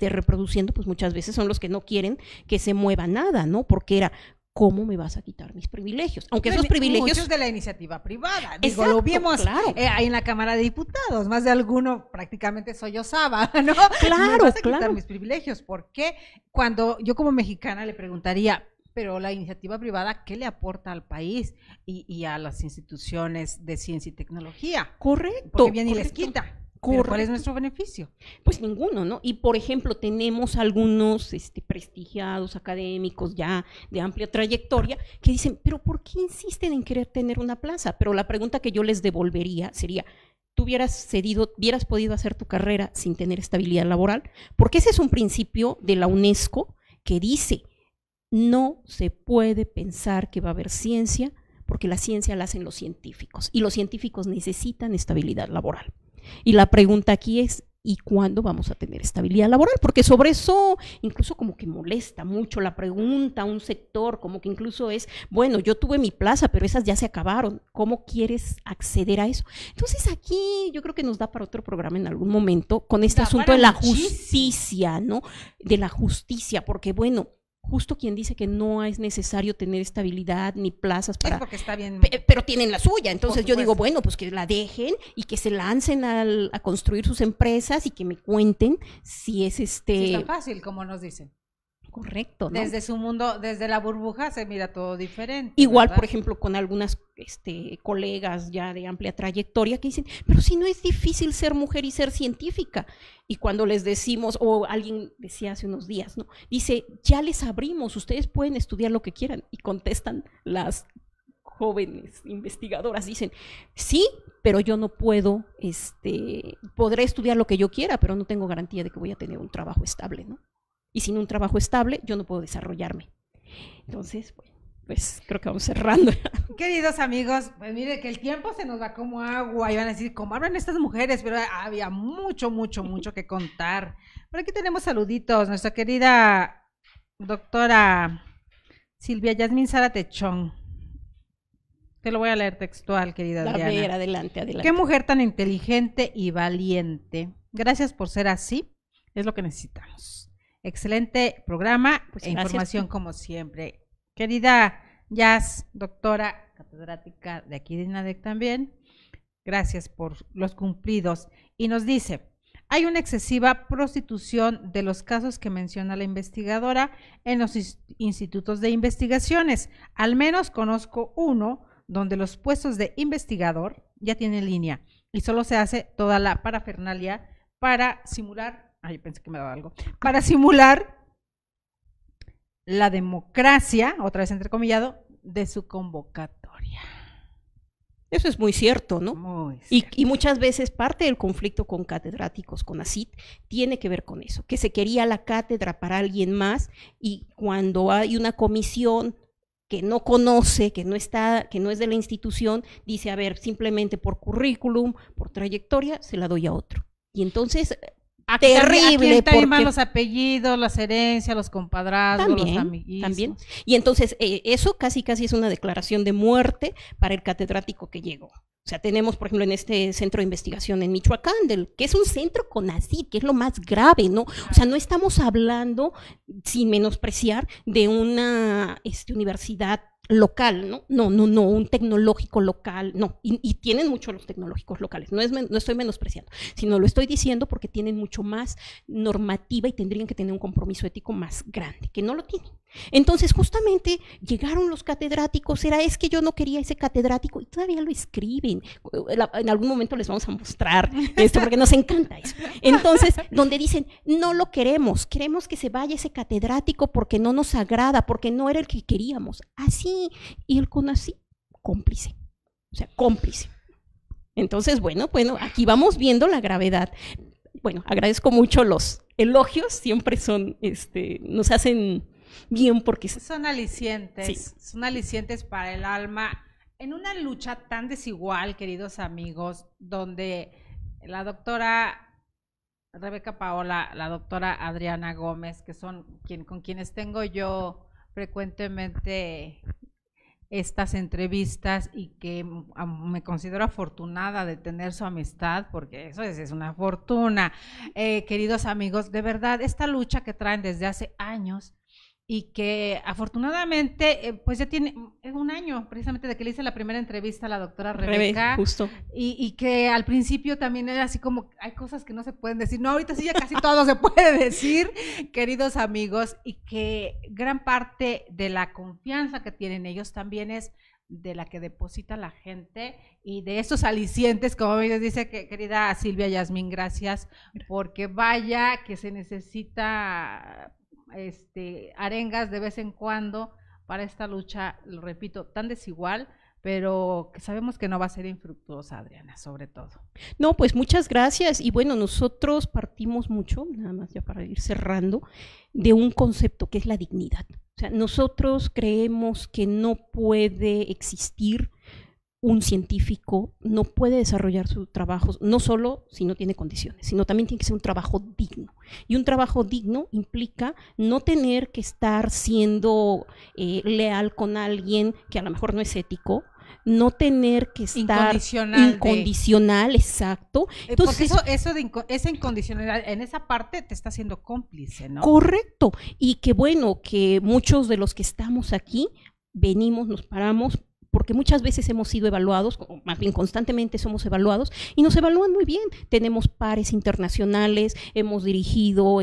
Speaker 2: reproduciendo, pues muchas veces son los que no quieren que se mueva nada, ¿no? Porque era, ¿cómo me vas a quitar mis privilegios? Aunque esos privilegios...
Speaker 1: Muchos de la iniciativa privada. Digo, lo vimos ahí en la Cámara de Diputados. Más de alguno prácticamente sollozaba, ¿no?
Speaker 2: Claro,
Speaker 1: me vas a quitar mis privilegios. ¿Por qué? Cuando yo como mexicana le preguntaría, pero la iniciativa privada, ¿qué le aporta al país y a las instituciones de ciencia y tecnología?
Speaker 2: Correcto.
Speaker 1: Porque bien y les quita. ¿Pero cuál es nuestro beneficio?
Speaker 2: Pues ninguno, ¿no? Y por ejemplo, tenemos algunos prestigiados académicos ya de amplia trayectoria que dicen, pero ¿por qué insisten en querer tener una plaza? Pero la pregunta que yo les devolvería sería, ¿tú hubieras podido hacer tu carrera sin tener estabilidad laboral? Porque ese es un principio de la UNESCO que dice, no se puede pensar que va a haber ciencia porque la ciencia la hacen los científicos y los científicos necesitan estabilidad laboral. Y la pregunta aquí es, ¿y cuándo vamos a tener estabilidad laboral? Porque sobre eso incluso como que molesta mucho la pregunta a un sector, como que incluso es, bueno, yo tuve mi plaza, pero esas ya se acabaron, ¿cómo quieres acceder a eso? Entonces aquí yo creo que nos da para otro programa en algún momento con este asunto de la justicia, ¿no? De la justicia, porque bueno, justo quien dice que no es necesario tener estabilidad ni plazas para...
Speaker 1: Es porque está bien.
Speaker 2: Pero tienen la suya, entonces yo digo, bueno, pues que la dejen y que se lancen a construir sus empresas y que me cuenten si es
Speaker 1: Sí, es tan fácil como nos dicen.
Speaker 2: correcto, ¿no?
Speaker 1: Desde su mundo, desde la burbuja se mira todo diferente.
Speaker 2: Igual,
Speaker 1: ¿verdad?
Speaker 2: por ejemplo, con algunas colegas ya de amplia trayectoria que dicen, pero si no es difícil ser mujer y ser científica. Y cuando les decimos, o alguien decía hace unos días, ¿no? Dice, ya les abrimos, ustedes pueden estudiar lo que quieran. Y contestan las jóvenes investigadoras, dicen, sí, pero yo no puedo, podré estudiar lo que yo quiera, pero no tengo garantía de que voy a tener un trabajo estable, ¿no? Y sin un trabajo estable, yo no puedo desarrollarme. Entonces, bueno, pues creo que vamos cerrando.
Speaker 1: Queridos amigos, pues mire que el tiempo se nos va como agua, y van a decir, ¿cómo hablan estas mujeres? Pero había mucho que contar. Por aquí tenemos saluditos, nuestra querida doctora Silvia Yasmín Sara Techón. Te lo voy a leer textual, querida Adriana.
Speaker 2: A ver, adelante.
Speaker 1: Qué mujer tan inteligente y valiente. Gracias por ser así, es lo que necesitamos. Excelente programa e información como siempre. Querida Jazz, doctora catedrática de aquí de INADEC también, gracias por los cumplidos. Y nos dice, hay una excesiva prostitución de los casos que menciona la investigadora en los institutos de investigaciones. Al menos conozco uno donde los puestos de investigador ya tienen línea y solo se hace toda la parafernalia para simular, pensé que me daba algo, para simular la democracia, otra vez entrecomillado, de su convocatoria.
Speaker 2: Eso es muy cierto, ¿no?
Speaker 1: Muy cierto.
Speaker 2: Y muchas veces parte del conflicto con catedráticos, con ACIT, tiene que ver con eso, que se quería la cátedra para alguien más y cuando hay una comisión que no conoce, que no es de la institución, dice, a ver, simplemente por currículum, por trayectoria, se la doy a otro. Y entonces... terrible.
Speaker 1: Aquí porque los apellidos, las herencias, los compadrazgos,
Speaker 2: también,
Speaker 1: los amiguismos.
Speaker 2: También. Y entonces eso casi es una declaración de muerte para el catedrático que llegó. O sea, tenemos, por ejemplo, en este centro de investigación en Michoacán, que es un centro CONACYT, que es lo más grave, ¿no? O sea, no estamos hablando, sin menospreciar, de una universidad local, ¿no? No, un tecnológico local, no, y tienen mucho los tecnológicos locales, no estoy menospreciando, sino lo estoy diciendo porque tienen mucho más normativa y tendrían que tener un compromiso ético más grande, que no lo tienen. Entonces, justamente, llegaron los catedráticos, es que yo no quería ese catedrático, y todavía lo escriben, en algún momento les vamos a mostrar esto, porque nos encanta eso. Entonces, donde dicen, no lo queremos que se vaya ese catedrático porque no nos agrada, porque no era el que queríamos, así. Y el CONACYT, cómplice. Entonces, bueno, aquí vamos viendo la gravedad. Bueno, agradezco mucho los elogios, siempre son, nos hacen bien porque...
Speaker 1: Son alicientes,
Speaker 2: sí.
Speaker 1: Son alicientes para el alma, en una lucha tan desigual, queridos amigos, donde la doctora Rebeca Paola, la doctora Adriana Gómez, que son con quienes tengo yo frecuentemente estas entrevistas y que me considero afortunada de tener su amistad, porque eso es una fortuna. Queridos amigos, de verdad, esta lucha que traen desde hace años y que afortunadamente pues ya tiene un año precisamente de que le hice la primera entrevista a la doctora Rebeca,
Speaker 2: justo.
Speaker 1: Y que al principio también era así como, hay cosas que no se pueden decir, no, ahorita sí ya casi todo se puede decir, queridos amigos, y que gran parte de la confianza que tienen ellos también es de la que deposita la gente y de estos alicientes, como me dice querida Silvia Yasmín, gracias, porque vaya que se necesita arengas de vez en cuando para esta lucha, lo repito, tan desigual, pero que sabemos que no va a ser infructuosa, Adriana, sobre todo.
Speaker 2: No, pues muchas gracias. Y bueno, nosotros partimos mucho, nada más ya para ir cerrando, de un concepto que es la dignidad. O sea, nosotros creemos que no puede existir un científico no puede desarrollar su trabajo no solo si no tiene condiciones, sino también tiene que ser un trabajo digno. Y un trabajo digno implica no tener que estar siendo leal con alguien que a lo mejor no es ético, no tener que estar incondicional, exacto.
Speaker 1: Entonces, porque esa incondicionalidad en esa parte te está haciendo cómplice, ¿no?
Speaker 2: Correcto. Y que bueno, que muchos de los que estamos aquí venimos, nos paramos, porque muchas veces hemos sido evaluados, o más bien constantemente somos evaluados, y nos evalúan muy bien. Tenemos pares internacionales, hemos dirigido,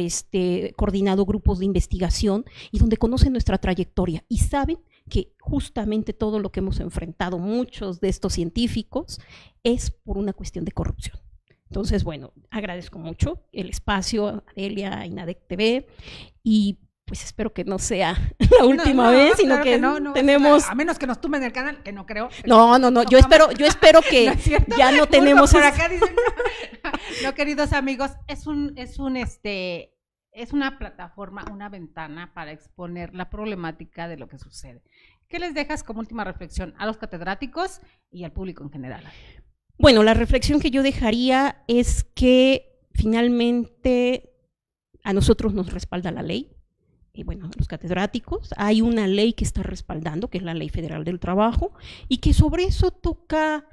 Speaker 2: coordinado grupos de investigación, y donde conocen nuestra trayectoria y saben que justamente todo lo que hemos enfrentado, muchos de estos científicos, es por una cuestión de corrupción. Entonces, bueno, agradezco mucho el espacio, Adelia, INADEC TV, y pues espero que no sea la última vez, sino claro que tenemos...
Speaker 1: A menos que nos tumben el canal, que no creo.
Speaker 2: No, yo espero que no ya no tenemos...
Speaker 1: Por acá dicen, no, queridos amigos, es una plataforma, una ventana para exponer la problemática de lo que sucede. ¿Qué les dejas como última reflexión a los catedráticos y al público en general?
Speaker 2: Bueno, la reflexión que yo dejaría es que finalmente a nosotros nos respalda la ley. Y bueno, los catedráticos, hay una ley que está respaldando, que es la Ley Federal del Trabajo, y que sobre eso toca,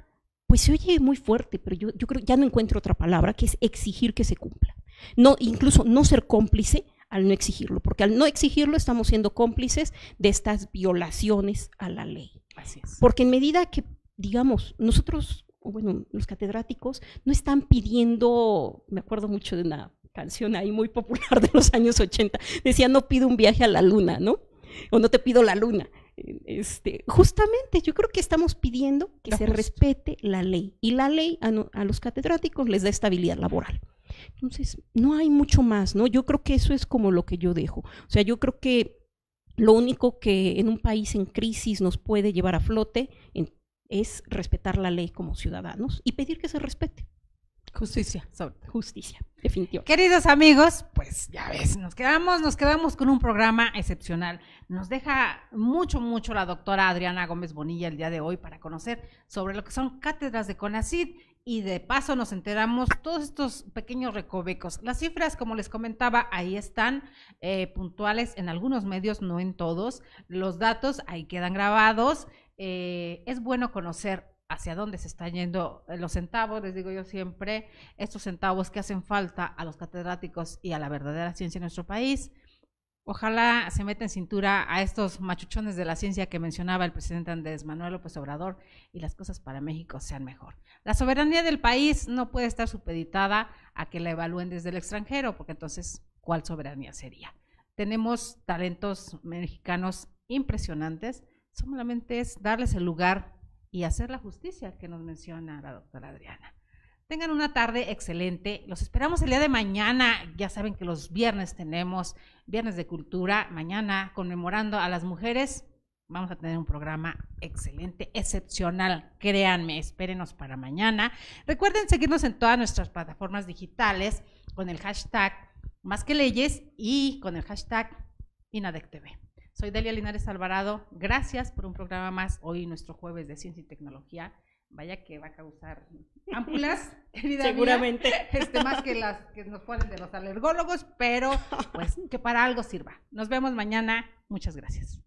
Speaker 2: pues se oye muy fuerte, pero yo creo que ya no encuentro otra palabra, que es exigir que se cumpla. No, incluso no ser cómplice al no exigirlo, porque al no exigirlo estamos siendo cómplices de estas violaciones a la ley.
Speaker 1: Así es.
Speaker 2: Porque en medida que, digamos, nosotros, bueno, los catedráticos no están pidiendo, me acuerdo mucho de una canción ahí muy popular de los años 80, decía no pido un viaje a la luna, ¿no? O no te pido la luna. Justamente yo creo que estamos pidiendo que se respete la ley, y la ley a los catedráticos les da estabilidad laboral. Entonces, no hay mucho más, ¿no? Yo creo que eso es como lo que yo dejo. O sea, yo creo que lo único que en un país en crisis nos puede llevar a flote es respetar la ley como ciudadanos y pedir que se respete.
Speaker 1: Justicia,
Speaker 2: definitivamente.
Speaker 1: Queridos amigos, pues ya ves, nos quedamos con un programa excepcional. Nos deja mucho la doctora Adriana Gómez Bonilla el día de hoy para conocer sobre lo que son cátedras de CONACYT, y de paso nos enteramos todos estos pequeños recovecos. Las cifras, como les comentaba, ahí están puntuales en algunos medios, no en todos. Los datos ahí quedan grabados. Es bueno conocer hacia dónde se están yendo los centavos, les digo yo siempre, estos centavos que hacen falta a los catedráticos y a la verdadera ciencia en nuestro país. Ojalá se meta en cintura a estos machuchones de la ciencia que mencionaba el presidente Andrés Manuel López Obrador, y las cosas para México sean mejor. La soberanía del país no puede estar supeditada a que la evalúen desde el extranjero, porque entonces, ¿cuál soberanía sería? Tenemos talentos mexicanos impresionantes, solamente es darles el lugar y hacer la justicia que nos menciona la doctora Adriana. Tengan una tarde excelente, los esperamos el día de mañana. Ya saben que los viernes tenemos Viernes de Cultura, mañana conmemorando a las mujeres. Vamos a tener un programa excelente, excepcional, créanme, espérenos para mañana. Recuerden seguirnos en todas nuestras plataformas digitales con el hashtag Más que Leyes y con el hashtag INADEC TV. Soy Delia Linares Alvarado, gracias por un programa más, hoy nuestro jueves de Ciencia y Tecnología. Vaya que va a causar ámpulas, querida
Speaker 2: seguramente
Speaker 1: mía, más que las que nos ponen de los alergólogos, pero pues que para algo sirva. Nos vemos mañana, muchas gracias.